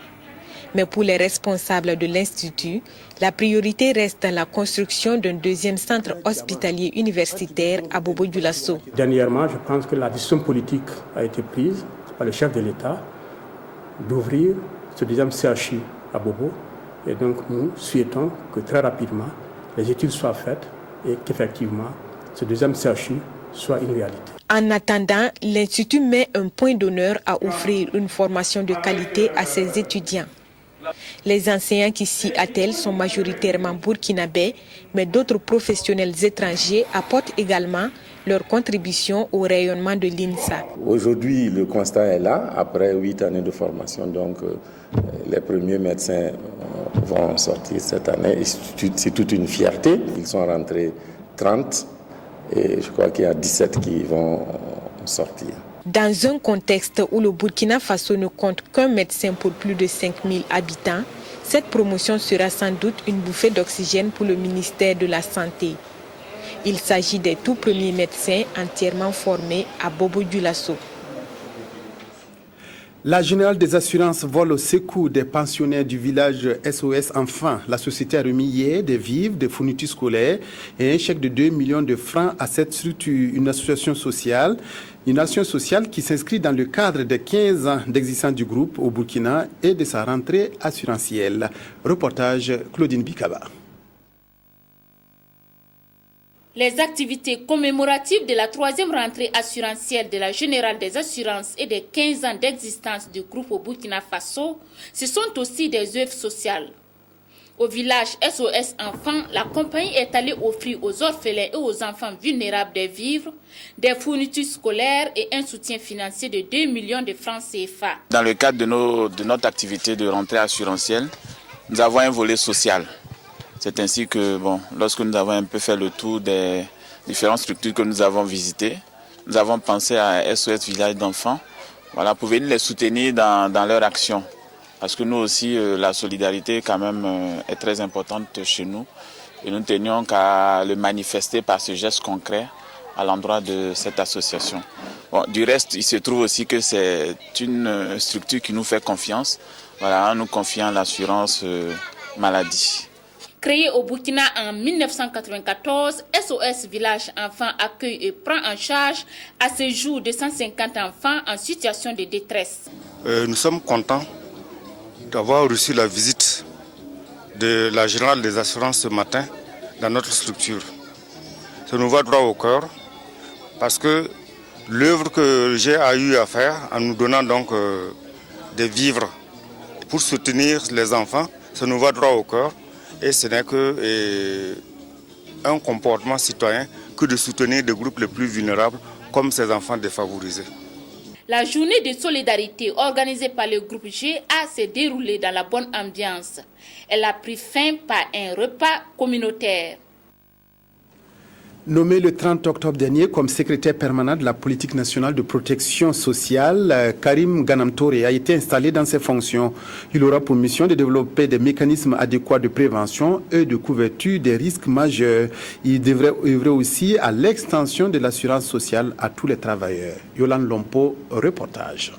Mais pour les responsables de l'Institut, la priorité reste dans la construction d'un deuxième centre hospitalier universitaire à Bobo-Dioulasso. Dernièrement, je pense que la décision politique a été prise par le chef de l'État d'ouvrir ce deuxième CHU à Bobo. Et donc nous souhaitons que très rapidement les études soient faites et qu'effectivement ce deuxième CHU soit une réalité. En attendant, l'Institut met un point d'honneur à offrir une formation de qualité à ses étudiants. Les enseignants qui s'y attellent sont majoritairement burkinabés, mais d'autres professionnels étrangers apportent également leur contribution au rayonnement de l'INSA. Aujourd'hui, le constat est là, après 8 années de formation, donc les premiers médecins vont sortir cette année. C'est toute une fierté. Ils sont rentrés 30 et je crois qu'il y a 17 qui vont sortir. Dans un contexte où le Burkina Faso ne compte qu'un médecin pour plus de 5000 habitants, cette promotion sera sans doute une bouffée d'oxygène pour le ministère de la Santé. Il s'agit des tout premiers médecins entièrement formés à Bobo-Dioulasso. La Générale des Assurances vole au secours des pensionnaires du village SOS Enfants. La société a remis hier des vivres, des fournitures scolaires et un chèque de 2 millions de francs à cette structure, une association sociale qui s'inscrit dans le cadre des 15 ans d'existence du groupe au Burkina et de sa rentrée assurantielle. Reportage Claudine Bikaba. Les activités commémoratives de la 3e rentrée assurantielle de la Générale des Assurances et des 15 ans d'existence du groupe au Burkina Faso, ce sont aussi des œuvres sociales. Au village SOS Enfants, la compagnie est allée offrir aux orphelins et aux enfants vulnérables des vivres, des fournitures scolaires et un soutien financier de 2 millions de francs CFA. Dans le cadre de notre activité de rentrée assurantielle, nous avons un volet social. C'est ainsi que, lorsque nous avons un peu fait le tour des différentes structures que nous avons visitées, nous avons pensé à SOS Village d'enfants, pour venir les soutenir dans leur action. Parce que nous aussi, la solidarité quand même est très importante chez nous. Et nous tenions qu'à le manifester par ce geste concret à l'endroit de cette association. Du reste, il se trouve aussi que c'est une structure qui nous fait confiance, en nous confiant l'assurance maladie. Créé au Burkina en 1994, SOS Village Enfants accueille et prend en charge à ce jour 250 enfants en situation de détresse. Nous sommes contents d'avoir reçu la visite de la Générale des Assurances ce matin dans notre structure. Ça nous va droit au cœur parce que l'œuvre que j'ai eu à faire en nous donnant donc des vivres pour soutenir les enfants, ça nous va droit au cœur. Et ce n'est qu'un comportement citoyen que de soutenir des groupes les plus vulnérables comme ces enfants défavorisés. La journée de solidarité organisée par le groupe GA s'est déroulée dans la bonne ambiance. Elle a pris fin par un repas communautaire. Nommé le 30 octobre dernier comme secrétaire permanent de la politique nationale de protection sociale, Karim Ganamtore a été installé dans ses fonctions. Il aura pour mission de développer des mécanismes adéquats de prévention et de couverture des risques majeurs. Il devrait œuvrer aussi à l'extension de l'assurance sociale à tous les travailleurs. Yolande Lompo, reportage.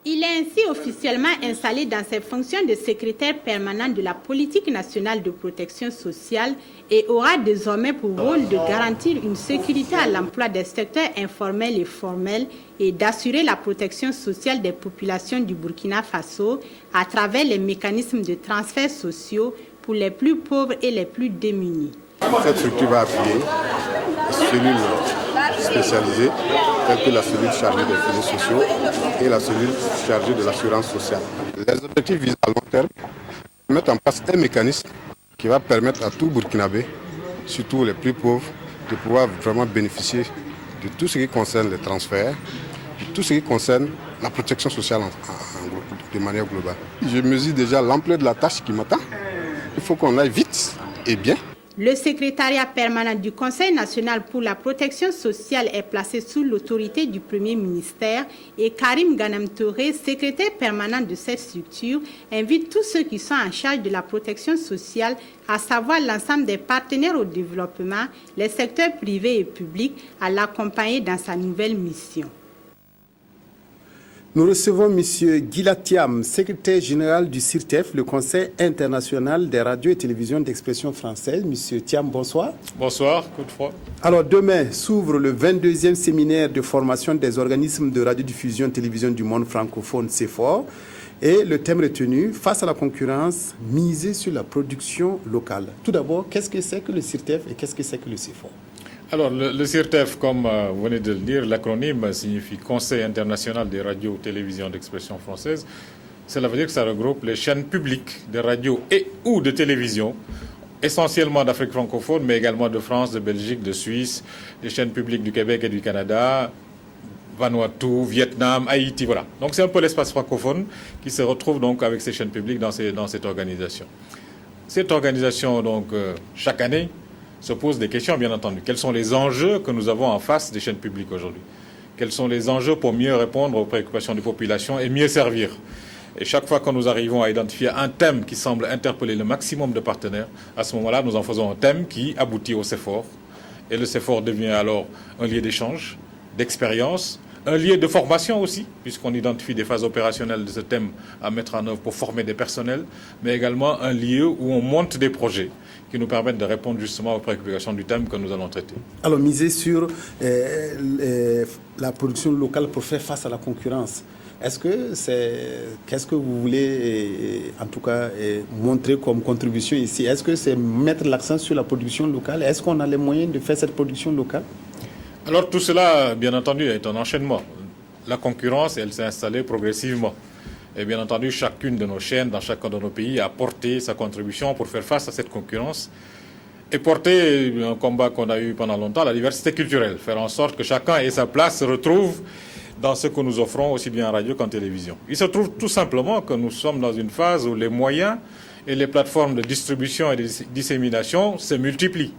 Il est ainsi officiellement installé dans ses fonctions de secrétaire permanent de la politique nationale de protection sociale et aura désormais pour rôle de garantir une sécurité à l'emploi des secteurs informels et formels et d'assurer la protection sociale des populations du Burkina Faso à travers les mécanismes de transferts sociaux pour les plus pauvres et les plus démunis. Cette structure va appuyer les cellules spécialisées telles que la cellule chargée des filets sociaux et la cellule chargée de l'assurance sociale. Les objectifs visent à long terme de mettre en place un mécanisme qui va permettre à tout Burkinabé, surtout les plus pauvres, de pouvoir vraiment bénéficier de tout ce qui concerne les transferts, de tout ce qui concerne la protection sociale de manière globale. Je mesure déjà l'ampleur de la tâche qui m'attend. Il faut qu'on aille vite et bien. Le secrétariat permanent du Conseil national pour la protection sociale est placé sous l'autorité du Premier ministère et Karim Ghanem Touré, secrétaire permanent de cette structure, invite tous ceux qui sont en charge de la protection sociale, à savoir l'ensemble des partenaires au développement, les secteurs privés et publics, à l'accompagner dans sa nouvelle mission. Nous recevons M. Gila Thiam, secrétaire général du CIRTEF, le Conseil international des radios et télévisions d'expression française. M. Thiam, bonsoir. Bonsoir, Godefroy. Alors demain s'ouvre le 22e séminaire de formation des organismes de radiodiffusion et télévision du monde francophone, CEFOR. Et le thème retenu, face à la concurrence, miser sur la production locale. Tout d'abord, qu'est-ce que c'est que le CIRTEF et qu'est-ce que c'est que le CEFOR? Alors, le CIRTEF, comme vous venez de le dire, l'acronyme signifie Conseil international des radios et télévisions d'expression française. Cela veut dire que ça regroupe les chaînes publiques de radio et ou de télévision, essentiellement d'Afrique francophone, mais également de France, de Belgique, de Suisse, les chaînes publiques du Québec et du Canada, Vanuatu, Vietnam, Haïti, voilà. Donc c'est un peu l'espace francophone qui se retrouve donc avec ces chaînes publiques dans cette organisation. Cette organisation, donc, chaque année, se pose des questions, bien entendu. Quels sont les enjeux que nous avons en face des chaînes publiques aujourd'hui? Quels sont les enjeux pour mieux répondre aux préoccupations des populations et mieux servir? Et chaque fois que nous arrivons à identifier un thème qui semble interpeller le maximum de partenaires, à ce moment-là, nous en faisons un thème qui aboutit au CEFOR. Et le CEFOR devient alors un lieu d'échange, d'expérience, un lieu de formation aussi, puisqu'on identifie des phases opérationnelles de ce thème à mettre en œuvre pour former des personnels, mais également un lieu où on monte des projets qui nous permettent de répondre justement aux préoccupations du thème que nous allons traiter. Alors, miser sur la production locale pour faire face à la concurrence. Qu'est-ce que vous voulez, en tout cas, montrer comme contribution ici? Est-ce que c'est mettre l'accent sur la production locale? Est-ce qu'on a les moyens de faire cette production locale? Alors, tout cela, bien entendu, est un enchaînement. La concurrence, elle s'est installée progressivement. Et bien entendu, chacune de nos chaînes, dans chacun de nos pays, a porté sa contribution pour faire face à cette concurrence et porter un combat qu'on a eu pendant longtemps, la diversité culturelle, faire en sorte que chacun ait sa place, se retrouve dans ce que nous offrons, aussi bien en radio qu'en télévision. Il se trouve tout simplement que nous sommes dans une phase où les moyens et les plateformes de distribution et de dissémination se multiplient.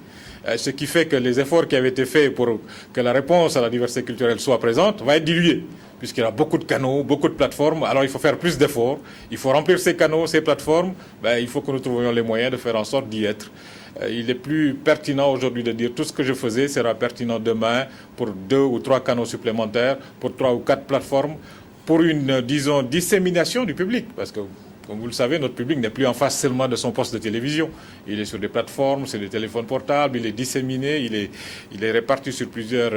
Ce qui fait que les efforts qui avaient été faits pour que la réponse à la diversité culturelle soit présente va être dilué, puisqu'il y a beaucoup de canaux, beaucoup de plateformes. Alors il faut faire plus d'efforts, il faut remplir ces canaux, ces plateformes. Il faut que nous trouvions les moyens de faire en sorte d'y être. Il est plus pertinent aujourd'hui de dire tout ce que je faisais sera pertinent demain pour 2 ou 3 canaux supplémentaires, pour 3 ou 4 plateformes, pour une, disons, dissémination du public, parce que comme vous le savez, notre public n'est plus en face seulement de son poste de télévision. Il est sur des plateformes, sur des téléphones portables, il est disséminé, il est réparti sur plusieurs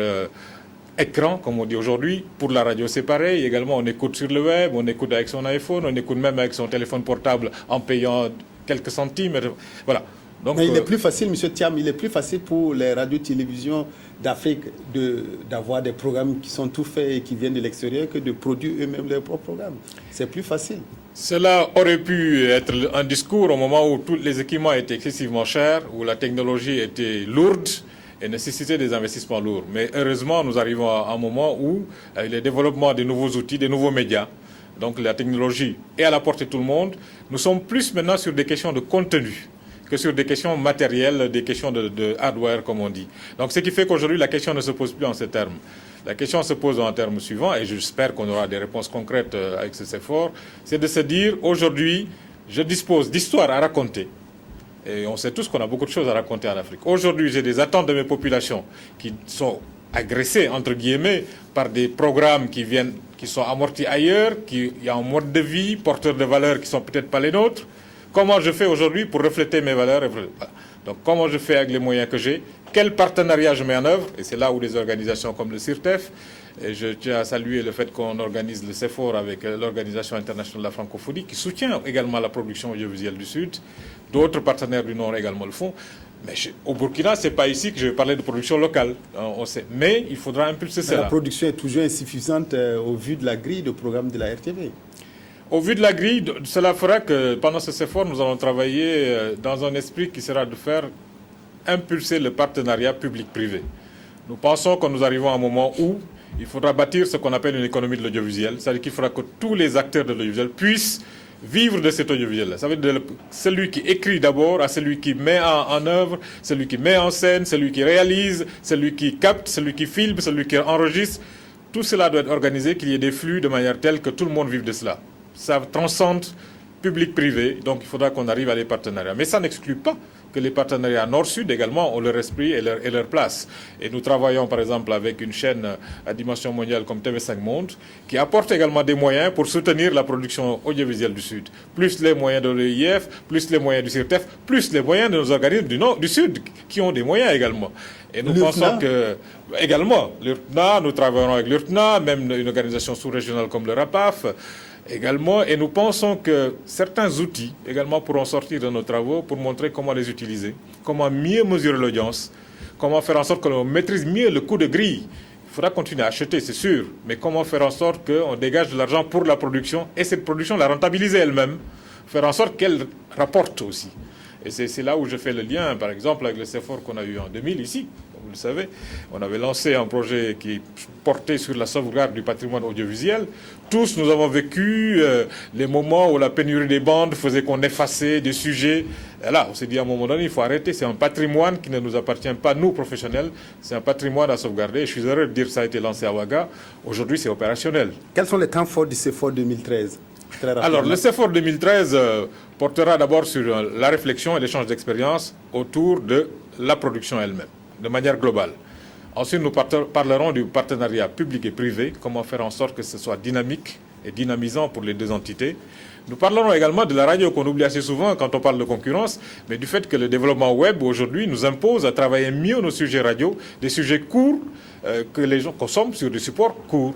écrans, comme on dit aujourd'hui. Pour la radio, c'est pareil. Également, on écoute sur le web, on écoute avec son iPhone, on écoute même avec son téléphone portable en payant quelques centimes. Voilà. Donc, mais il est plus facile, M. Thiam, il est plus facile pour les radios-télévisions d'Afrique d'avoir des programmes qui sont tout faits et qui viennent de l'extérieur que de produire eux-mêmes leurs propres programmes. C'est plus facile. Cela aurait pu être un discours au moment où tous les équipements étaient excessivement chers, où la technologie était lourde et nécessitait des investissements lourds. Mais heureusement, nous arrivons à un moment où, avec le développement des nouveaux outils, des nouveaux médias, donc la technologie est à la portée de tout le monde, nous sommes plus maintenant sur des questions de contenu que sur des questions matérielles, des questions de hardware, comme on dit. Donc, ce qui fait qu'aujourd'hui, la question ne se pose plus en ces termes. La question se pose en termes suivants, et j'espère qu'on aura des réponses concrètes avec ces efforts, c'est de se dire, aujourd'hui, je dispose d'histoires à raconter. Et on sait tous qu'on a beaucoup de choses à raconter en Afrique. Aujourd'hui, j'ai des attentes de mes populations qui sont agressées, entre guillemets, par des programmes qui sont amortis ailleurs, qui y a un mode de vie, porteurs de valeurs qui ne sont peut-être pas les nôtres. Comment je fais aujourd'hui pour refléter mes valeurs? Donc, comment je fais avec les moyens que j'ai? Quel partenariat je mets en œuvre? Et c'est là où des organisations comme le CIRTEF, et je tiens à saluer le fait qu'on organise le CEFOR avec l'Organisation internationale de la francophonie, qui soutient également la production audiovisuelle du Sud. D'autres partenaires du Nord également le font. Mais au Burkina, ce n'est pas ici que je vais parler de production locale. On sait. Mais il faudra impulser cela. La production est toujours insuffisante au vu de la grille de programme de la RTV. Au vu de la grille, cela fera que pendant ce CEFOR, nous allons travailler dans un esprit qui sera de faire impulser le partenariat public-privé. Nous pensons que nous arrivons à un moment où il faudra bâtir ce qu'on appelle une économie de l'audiovisuel. C'est-à-dire qu'il faudra que tous les acteurs de l'audiovisuel puissent vivre de cet audiovisuel. Ça veut dire celui qui écrit d'abord, à celui qui met en œuvre, celui qui met en scène, celui qui réalise, celui qui capte, celui qui filme, celui qui enregistre. Tout cela doit être organisé, qu'il y ait des flux de manière telle que tout le monde vive de cela. Ça transcende public-privé, donc il faudra qu'on arrive à des partenariats. Mais ça n'exclut pas que les partenariats Nord-Sud également ont leur esprit et leur place. Et nous travaillons par exemple avec une chaîne à dimension mondiale comme TV5 Monde qui apporte également des moyens pour soutenir la production audiovisuelle du Sud. Plus les moyens de l'EIF, plus les moyens du CIRTEF, plus les moyens de nos organismes du Sud qui ont des moyens également. Et nous pensons que, également, l'URTNA, nous travaillons avec l'URTNA, même une organisation sous-régionale comme le RAPAF, également, et nous pensons que certains outils également pourront sortir de nos travaux pour montrer comment les utiliser, comment mieux mesurer l'audience, comment faire en sorte que l'on maîtrise mieux le coût de grille. Il faudra continuer à acheter, c'est sûr, mais comment faire en sorte qu'on dégage de l'argent pour la production et cette production la rentabiliser elle-même, faire en sorte qu'elle rapporte aussi. Et c'est là où je fais le lien, par exemple, avec le CEFOR qu'on a eu en 2000 ici. Vous le savez, on avait lancé un projet qui portait sur la sauvegarde du patrimoine audiovisuel. Tous, nous avons vécu les moments où la pénurie des bandes faisait qu'on effaçait des sujets. Et là, on s'est dit à un moment donné, il faut arrêter. C'est un patrimoine qui ne nous appartient pas, nous, professionnels. C'est un patrimoine à sauvegarder. Et je suis heureux de dire que ça a été lancé à Ouaga. Aujourd'hui, c'est opérationnel. Quels sont les temps forts du CEFOR 2013 ? Alors, le CEFOR 2013 portera d'abord sur la réflexion et l'échange d'expériences autour de la production elle-même, de manière globale. Ensuite, nous parlerons du partenariat public et privé, comment faire en sorte que ce soit dynamique et dynamisant pour les deux entités. Nous parlerons également de la radio qu'on oublie assez souvent quand on parle de concurrence, mais du fait que le développement web aujourd'hui nous impose à travailler mieux nos sujets radio, des sujets courts que les gens consomment sur des supports courts,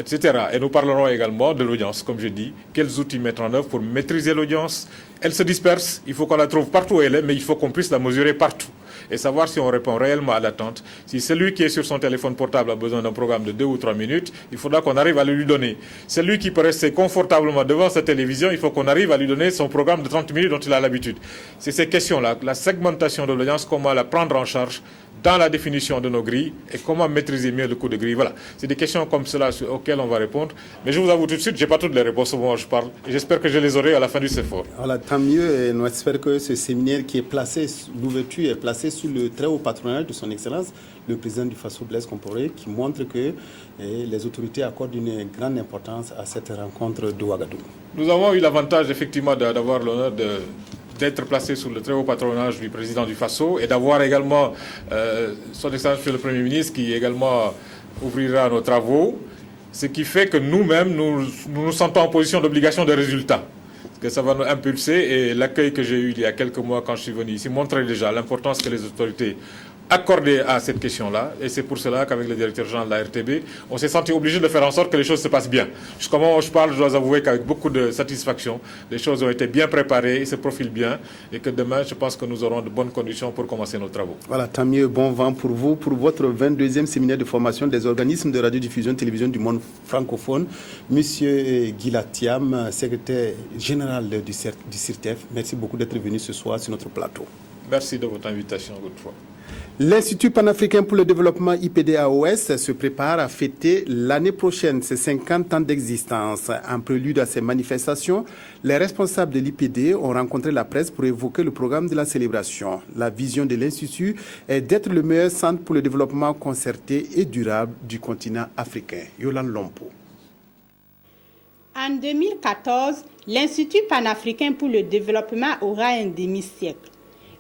etc. Et nous parlerons également de l'audience, comme je dis, quels outils mettre en œuvre pour maîtriser l'audience. Elle se disperse, il faut qu'on la trouve partout où elle est, mais il faut qu'on puisse la mesurer partout et savoir si on répond réellement à l'attente. Si celui qui est sur son téléphone portable a besoin d'un programme de 2 ou 3 minutes, il faudra qu'on arrive à le lui donner. Celui qui peut rester confortablement devant sa télévision, il faut qu'on arrive à lui donner son programme de 30 minutes dont il a l'habitude. C'est ces questions-là, la segmentation de l'audience, comment la prendre en charge dans la définition de nos grilles et comment maîtriser mieux le coût de grille. Voilà, c'est des questions comme cela auxquelles on va répondre. Mais je vous avoue tout de suite, je n'ai pas toutes les réponses au moment où je parle. Et j'espère que je les aurai à la fin du CEFOR. Voilà, tant mieux. Et nous espérons que ce séminaire qui est placé, l'ouverture est placée sous le très haut patronage de son Excellence, le président du Faso, Blaise Compaoré, qui montre que les autorités accordent une grande importance à cette rencontre de Ouagadougou. Nous avons eu l'avantage effectivement d'avoir l'honneur d'être placé sous le très haut patronage du président du Faso et d'avoir également son Excellence le Premier ministre qui également ouvrira nos travaux, ce qui fait que nous-mêmes, nous sentons en position d'obligation de résultat. Parce que ça va nous impulser et l'accueil que j'ai eu il y a quelques mois quand je suis venu ici montrait déjà l'importance que les autorités accordaient à cette question-là. Et c'est pour cela qu'avec le directeur général de la RTB, on s'est senti obligé de faire en sorte que les choses se passent bien. Jusqu'au moment où je parle, je dois avouer qu'avec beaucoup de satisfaction, les choses ont été bien préparées, se profilent bien, et que demain, je pense que nous aurons de bonnes conditions pour commencer nos travaux. Voilà, tant mieux, bon vent pour vous, pour votre 22e séminaire de formation des organismes de radiodiffusion et télévision du monde francophone. Monsieur Gila Thiam, secrétaire général du CIRTEF, merci beaucoup d'être venu ce soir sur notre plateau. Merci de votre invitation, autrefois. L'Institut panafricain pour le développement IPDAOS se prépare à fêter l'année prochaine ses 50 ans d'existence. En prélude à ces manifestations, les responsables de l'IPD ont rencontré la presse pour évoquer le programme de la célébration. La vision de l'Institut est d'être le meilleur centre pour le développement concerté et durable du continent africain. Yolande Lompo. En 2014, l'Institut panafricain pour le développement aura un demi-siècle.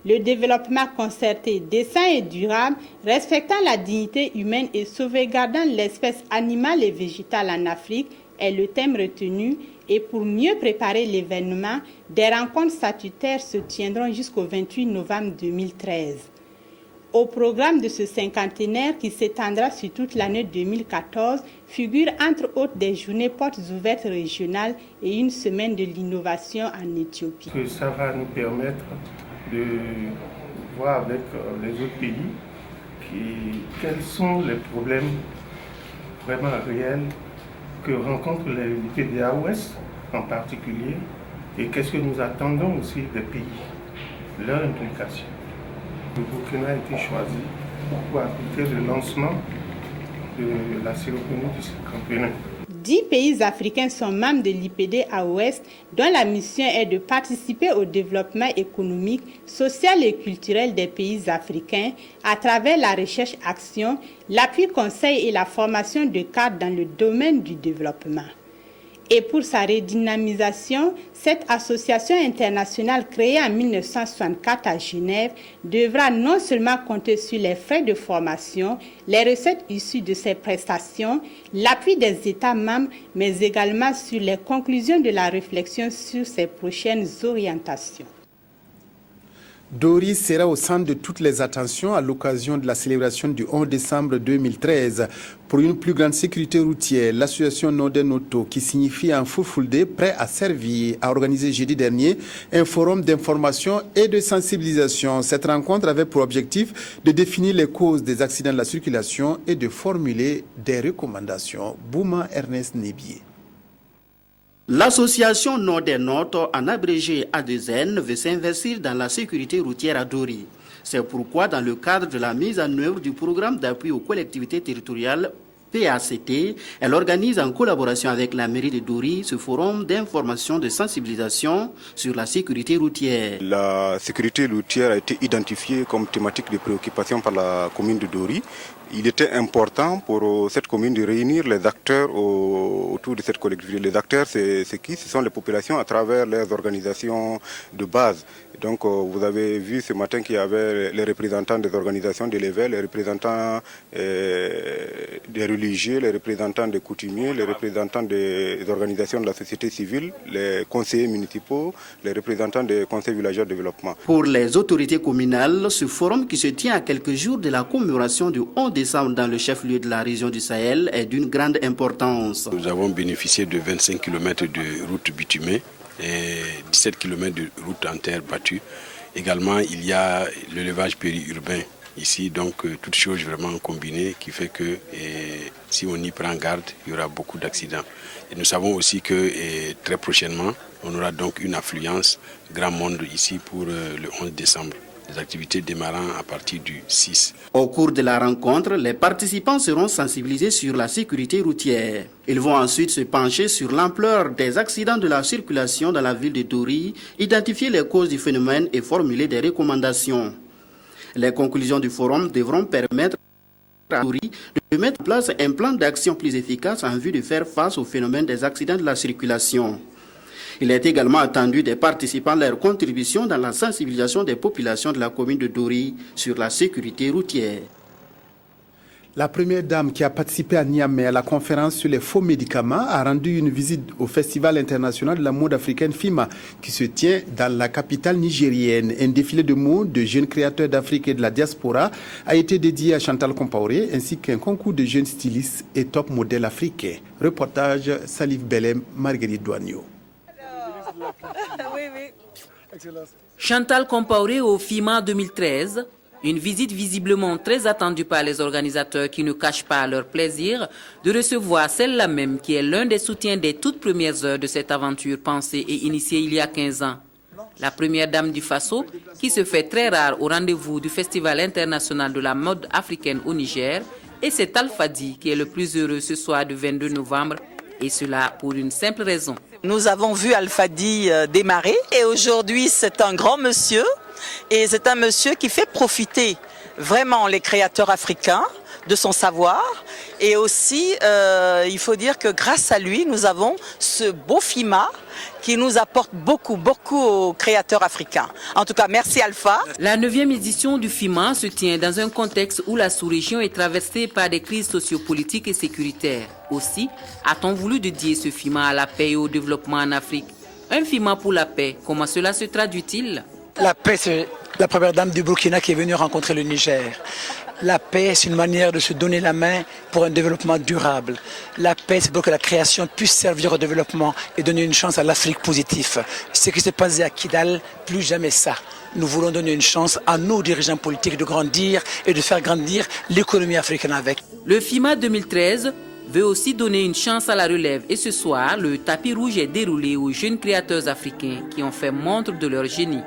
Le développement concerté, décent et durable, respectant la dignité humaine et sauvegardant l'espèce animale et végétale en Afrique est le thème retenu et pour mieux préparer l'événement, des rencontres statutaires se tiendront jusqu'au 28 novembre 2013. Au programme de ce cinquantenaire qui s'étendra sur toute l'année 2014, figurent entre autres des journées portes ouvertes régionales et une semaine de l'innovation en Éthiopie. Ça va nous permettre de voir avec les autres pays quels sont les problèmes vraiment réels que rencontre l'IPDAOS en particulier et qu'est-ce que nous attendons aussi des pays, leur implication. Le Burkina a été choisi pour appliquer le lancement de la cérémonie du campionnat. 10 pays africains sont membres de l'IPD-AOS, dont la mission est de participer au développement économique, social et culturel des pays africains à travers la recherche-action, l'appui conseil et la formation de cadres dans le domaine du développement. Et pour sa redynamisation, cette association internationale créée en 1964 à Genève devra non seulement compter sur les frais de formation, les recettes issues de ces prestations, l'appui des États membres, mais également sur les conclusions de la réflexion sur ses prochaines orientations. Dori sera au centre de toutes les attentions à l'occasion de la célébration du 11 décembre 2013. Pour une plus grande sécurité routière, l'association Norden Auto, qui signifie un Fulfulde prêt à servir, a organisé jeudi dernier un forum d'information et de sensibilisation. Cette rencontre avait pour objectif de définir les causes des accidents de la circulation et de formuler des recommandations. Bouma Ernest Nebier. L'association Norden Auto, en abrégé A2N, veut s'investir dans la sécurité routière à Dori. C'est pourquoi, dans le cadre de la mise en œuvre du programme d'appui aux collectivités territoriales PACT, elle organise en collaboration avec la mairie de Dori ce forum d'information de sensibilisation sur la sécurité routière. La sécurité routière a été identifiée comme thématique de préoccupation par la commune de Dori. Il était important pour cette commune de réunir les acteurs autour de cette collectivité. Les acteurs, c'est qui? Ce sont les populations à travers leurs organisations de base. Donc vous avez vu ce matin qu'il y avait les représentants des organisations d'éleveurs, les représentants des religieux, les représentants des coutumiers, les représentants des organisations de la société civile, les conseillers municipaux, les représentants des conseils villageois de développement. Pour les autorités communales, ce forum qui se tient à quelques jours de la commémoration du 11 décembre dans le chef-lieu de la région du Sahel est d'une grande importance. Nous avons bénéficié de 25 km de route bitumée et 17 km de route en terre battue. Également, il y a l'élevage périurbain ici, donc toutes choses vraiment combinées qui fait que si on y prend garde, il y aura beaucoup d'accidents. Et nous savons aussi que très prochainement, on aura donc une affluence grand monde ici pour le 11 décembre. Les activités démarrant à partir du 6. Au cours de la rencontre, les participants seront sensibilisés sur la sécurité routière. Ils vont ensuite se pencher sur l'ampleur des accidents de la circulation dans la ville de Dori, identifier les causes du phénomène et formuler des recommandations. Les conclusions du forum devront permettre à Dori de mettre en place un plan d'action plus efficace en vue de faire face au phénomène des accidents de la circulation. Il est également attendu des participants leur contribution dans la sensibilisation des populations de la commune de Dori sur la sécurité routière. La première dame qui a participé à Niamey à la conférence sur les faux médicaments a rendu une visite au Festival international de la mode africaine FIMA qui se tient dans la capitale nigérienne. Un défilé de mots de jeunes créateurs d'Afrique et de la diaspora a été dédié à Chantal Compaoré ainsi qu'un concours de jeunes stylistes et top modèles africains. Reportage Salif Belem, Marguerite Douagneau. Chantal Compaoré au FIMA 2013, une visite visiblement très attendue par les organisateurs qui ne cachent pas leur plaisir de recevoir celle-là même qui est l'un des soutiens des toutes premières heures de cette aventure pensée et initiée il y a 15 ans. La première dame du Faso, qui se fait très rare au rendez-vous du Festival international de la mode africaine au Niger, et c'est Alfadi qui est le plus heureux ce soir du 22 novembre, et cela pour une simple raison. Nous avons vu Alfadi démarrer et aujourd'hui c'est un grand monsieur et c'est un monsieur qui fait profiter vraiment les créateurs africains de son savoir et aussi il faut dire que grâce à lui nous avons ce beau FIMA qui nous apporte beaucoup aux créateurs africains. En tout cas, merci Alpha. La 9e édition du FIMA se tient dans un contexte où la sous-région est traversée par des crises sociopolitiques et sécuritaires. Aussi, a-t-on voulu dédier ce FIMA à la paix et au développement en Afrique? Un FIMA pour la paix, comment cela se traduit-il? La paix, c'est la première dame du Burkina qui est venue rencontrer le Niger. La paix, c'est une manière de se donner la main pour un développement durable. La paix, c'est pour que la création puisse servir au développement et donner une chance à l'Afrique positive. Ce qui s'est passé à Kidal, plus jamais ça. Nous voulons donner une chance à nos dirigeants politiques de grandir et de faire grandir l'économie africaine avec. Le FIMA 2013 veut aussi donner une chance à la relève et ce soir, le tapis rouge est déroulé aux jeunes créateurs africains qui ont fait montre de leur génie.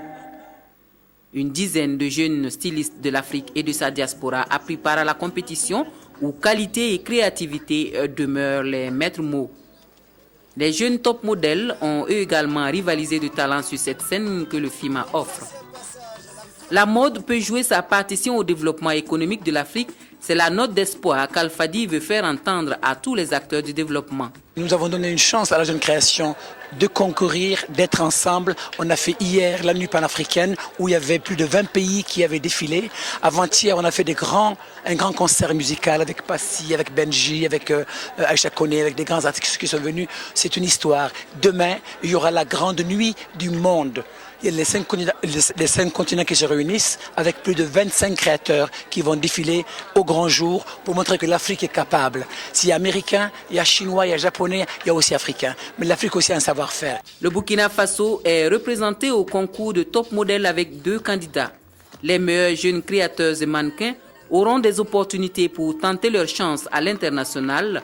Une dizaine de jeunes stylistes de l'Afrique et de sa diaspora a pris part à la compétition où qualité et créativité demeurent les maîtres mots. Les jeunes top modèles ont eux également rivalisé de talent sur cette scène que le FIMA offre. La mode peut jouer sa partition au développement économique de l'Afrique. C'est la note d'espoir qu'Al-Fadi veut faire entendre à tous les acteurs du développement. Nous avons donné une chance à la jeune création de concourir, d'être ensemble. On a fait hier la nuit panafricaine où il y avait plus de 20 pays qui avaient défilé. Avant-hier, on a fait un grand concert musical avec Passy, avec Benji, avec Aïcha Koné, avec des grands artistes qui sont venus. C'est une histoire. Demain, il y aura la grande nuit du monde. Il y a les 5 continents qui se réunissent avec plus de 25 créateurs qui vont défiler au grand jour pour montrer que l'Afrique est capable. S'il y a Américain, il y a Chinois, il y a Japonais, il y a aussi Africains. Mais l'Afrique aussi a un savoir-faire. Le Burkina Faso est représenté au concours de top modèle avec 2 candidats. Les meilleurs jeunes créateurs et mannequins auront des opportunités pour tenter leur chance à l'international.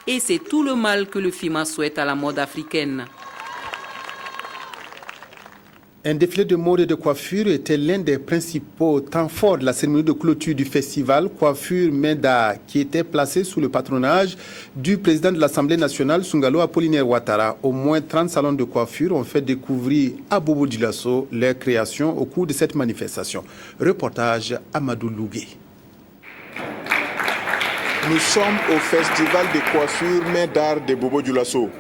Et c'est tout le mal que le FIMA souhaite à la mode africaine. Un défilé de mode et de coiffure était l'un des principaux temps forts de la cérémonie de clôture du festival Coiffure Meda, qui était placé sous le patronage du président de l'Assemblée nationale, Sungalo Apollinaire Ouattara. Au moins 30 salons de coiffure ont fait découvrir à Bobo Dioulasso leurs créations au cours de cette manifestation. Reportage Amadou Lougué. Nous sommes au festival de coiffure Main d'art de Bobo Dioulasso.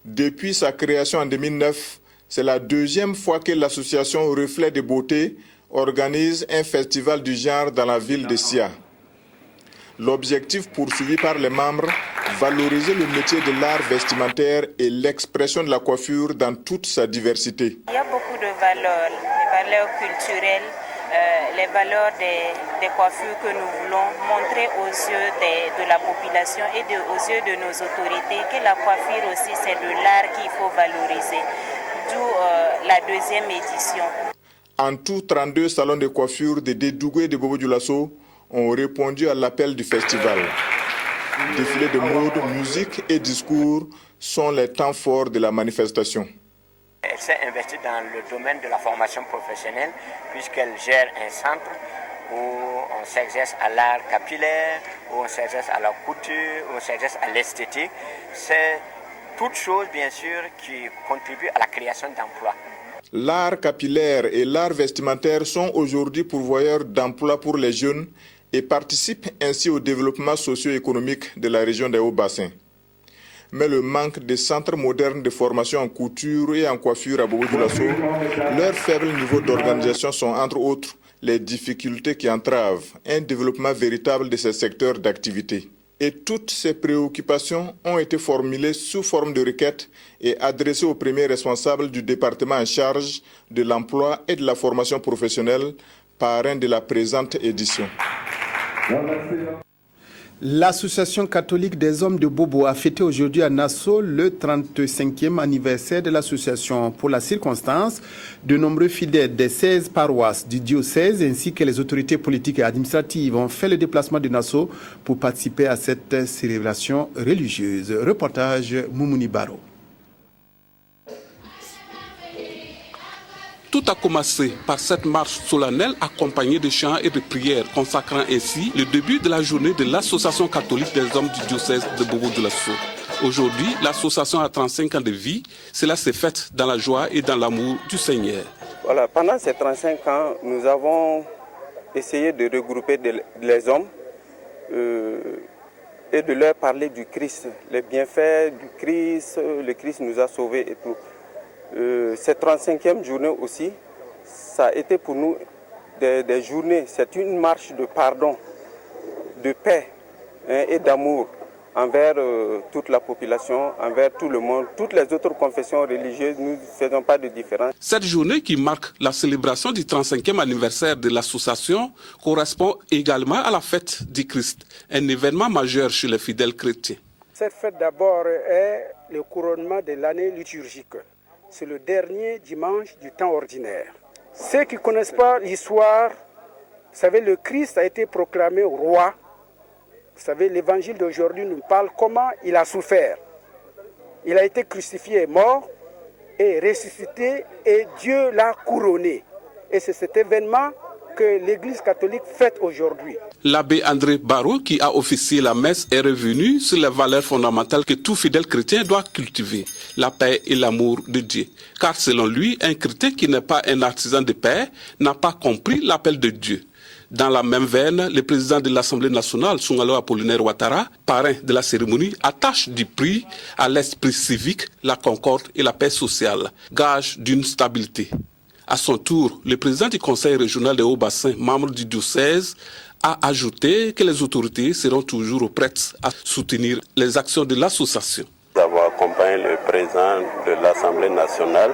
Depuis sa création en 2009, c'est la 2e fois que l'association Reflet de Beauté organise un festival du genre dans la ville de Sia. L'objectif poursuivi par les membres, valoriser le métier de l'art vestimentaire et l'expression de la coiffure dans toute sa diversité. Il y a beaucoup de valeurs, les valeurs culturelles, les valeurs des coiffures que nous voulons montrer aux yeux de la population et aux yeux de nos autorités que la coiffure aussi c'est de l'art qu'il faut valoriser. D'où la 2e édition. En tout, 32 salons de coiffure de Dédougou et de Bobo Dioulasso ont répondu à l'appel du festival. Défilés de mode, musique et discours sont les temps forts de la manifestation. Elle s'est investie dans le domaine de la formation professionnelle puisqu'elle gère un centre où on s'exerce à l'art capillaire, où on s'exerce à la couture, où on s'exerce à l'esthétique. C'est toutes choses, bien sûr, qui contribuent à la création d'emplois. L'art capillaire et l'art vestimentaire sont aujourd'hui pourvoyeurs d'emplois pour les jeunes et participent ainsi au développement socio-économique de la région des Hauts-Bassins. Mais le manque de centres modernes de formation en couture et en coiffure à Bobo Dioulasso, leur faible niveau d'organisation sont entre autres les difficultés qui entravent un développement véritable de ces secteurs d'activité. Et toutes ces préoccupations ont été formulées sous forme de requêtes et adressées au premier responsable du département en charge de l'emploi et de la formation professionnelle, parrain de la présente édition. L'Association catholique des hommes de Bobo a fêté aujourd'hui à Nassau le 35e anniversaire de l'association. Pour la circonstance, de nombreux fidèles des 16 paroisses du diocèse ainsi que les autorités politiques et administratives ont fait le déplacement de Nassau pour participer à cette célébration religieuse. Reportage Moumouni Baro. Tout a commencé par cette marche solennelle accompagnée de chants et de prières, consacrant ainsi le début de la journée de l'Association catholique des hommes du diocèse de Bobo Dioulasso. Aujourd'hui, l'association a 35 ans de vie. Cela s'est fait dans la joie et dans l'amour du Seigneur. Voilà, pendant ces 35 ans, nous avons essayé de regrouper les hommes et de leur parler du Christ, les bienfaits du Christ, le Christ nous a sauvés et tout. Cette 35e journée aussi, ça a été pour nous des journées, c'est une marche de pardon, de paix et d'amour envers toute la population, envers tout le monde, toutes les autres confessions religieuses, nous ne faisons pas de différence. Cette journée qui marque la célébration du 35e anniversaire de l'association correspond également à la fête du Christ, un événement majeur chez les fidèles chrétiens. Cette fête d'abord est le couronnement de l'année liturgique. C'est le dernier dimanche du temps ordinaire. Ceux qui ne connaissent pas l'histoire, vous savez, le Christ a été proclamé roi. Vous savez, l'évangile d'aujourd'hui nous parle comment il a souffert. Il a été crucifié et mort et ressuscité et Dieu l'a couronné. Et c'est cet événement que l'Église catholique fête aujourd'hui. L'abbé André Barrault, qui a officié la messe, est revenu sur les valeurs fondamentales que tout fidèle chrétien doit cultiver, la paix et l'amour de Dieu. Car selon lui, un chrétien qui n'est pas un artisan de paix n'a pas compris l'appel de Dieu. Dans la même veine, le président de l'Assemblée nationale, Soumalo Apollinaire Ouattara, parrain de la cérémonie, attache du prix à l'esprit civique, la concorde et la paix sociale, gage d'une stabilité. À son tour, le président du Conseil régional des Hauts-Bassins, membre du diocèse, a ajouté que les autorités seront toujours prêtes à soutenir les actions de l'association. Nous avons accompagné le président de l'Assemblée nationale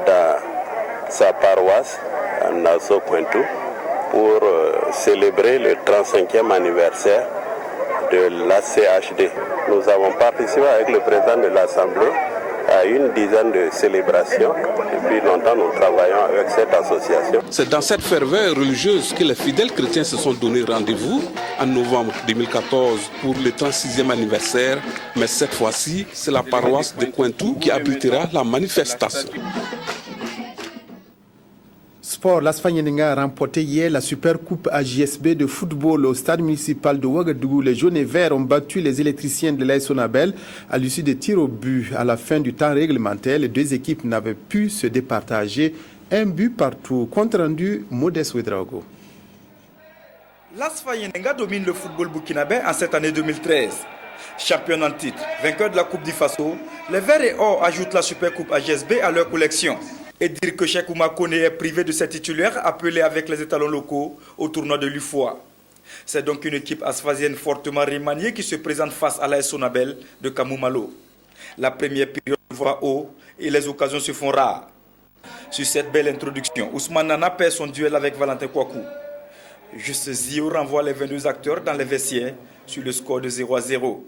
dans sa paroisse, à Nassau-Cointou, pour célébrer le 35e anniversaire de l'ACHD. Nous avons participé avec le président de l'Assemblée à une dizaine de célébrations. Depuis longtemps, nous travaillons avec cette association. C'est dans cette ferveur religieuse que les fidèles chrétiens se sont donné rendez-vous en novembre 2014 pour le 36e anniversaire. Mais cette fois-ci, c'est la paroisse de Cointou qui abritera la manifestation. Sport, l'Asfanyenenga a remporté hier la Super Coupe AJSB de football au stade municipal de Ouagadougou. Les jaunes et verts ont battu les électriciens de l'AS Sonabel à l'issue des tirs au but. À la fin du temps réglementaire, les deux équipes n'avaient pu se départager. Un but partout. Compte rendu, Modeste Ouedraogo. L'Asfanyenenga domine le football burkinabé en cette année 2013. Champion en titre, vainqueur de la Coupe du Faso, les verts et or ajoutent la Super Coupe AJSB à leur collection. Et dire que Cheikh Oumar Koné est privé de ses titulaires appelés avec les étalons locaux au tournoi de l'UFOA. C'est donc une équipe asphasienne fortement remaniée qui se présente face à l'AS Sonabel de Kamou-Malo. La première période va haut et les occasions se font rares. Sur cette belle introduction, Ousmane Nana perd son duel avec Valentin Kouakou. Juste Zio renvoie les 22 acteurs dans les vestiaires sur le score de 0-0.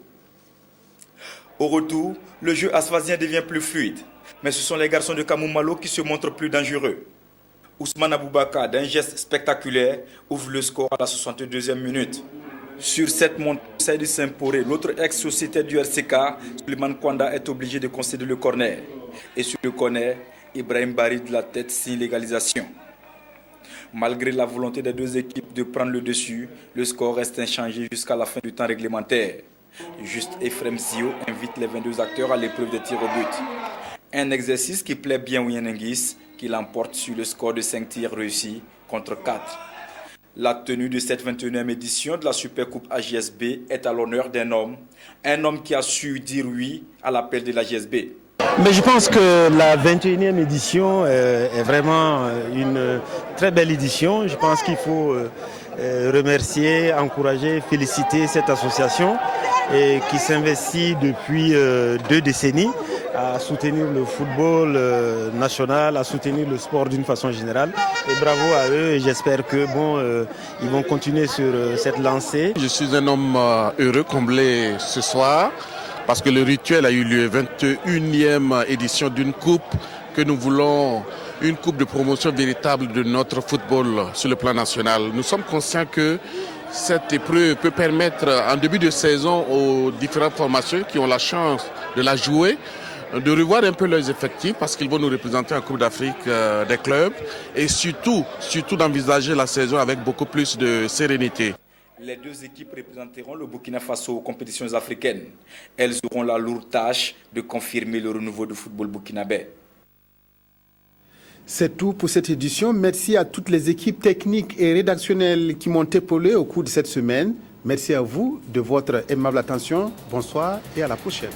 Au retour, le jeu asphasien devient plus fluide. Mais ce sont les garçons de Kamou-Malo qui se montrent plus dangereux. Ousmane Aboubaka, d'un geste spectaculaire, ouvre le score à la 62e minute. Sur cette montée, Saïd Saint-Poré, l'autre ex-sociétaire du RCK, Suleiman Kwanda est obligé de concéder le corner. Et sur le corner, Ibrahim Bari de la tête signe l'égalisation. Malgré la volonté des deux équipes de prendre le dessus, le score reste inchangé jusqu'à la fin du temps réglementaire. Juste Ephraim Zio invite les 22 acteurs à l'épreuve des tirs au but. Un exercice qui plaît bien au Yenengis, qui l'emporte sur le score de 5 tirs réussis contre 4. La tenue de cette 21e édition de la Super Coupe AJSB est à l'honneur d'un homme qui a su dire oui à l'appel de l'AJSB. Mais je pense que la 21e édition est vraiment une très belle édition. Je pense qu'il faut remercier, encourager, féliciter cette association qui s'investit depuis 2 décennies à soutenir le football national, à soutenir le sport d'une façon générale. Et bravo à eux et j'espère que ils vont continuer sur cette lancée. Je suis un homme heureux, comblé ce soir parce que le rituel a eu lieu, 21e édition d'une coupe que nous voulons, une coupe de promotion véritable de notre football sur le plan national. Nous sommes conscients que cette épreuve peut permettre en début de saison aux différentes formations qui ont la chance de la jouer de revoir un peu leurs effectifs parce qu'ils vont nous représenter en Coupe d'Afrique des clubs et surtout d'envisager la saison avec beaucoup plus de sérénité. Les deux équipes représenteront le Burkina Faso aux compétitions africaines. Elles auront la lourde tâche de confirmer le renouveau du football burkinabé. C'est tout pour cette édition. Merci à toutes les équipes techniques et rédactionnelles qui m'ont épaulé au cours de cette semaine. Merci à vous de votre aimable attention. Bonsoir et à la prochaine.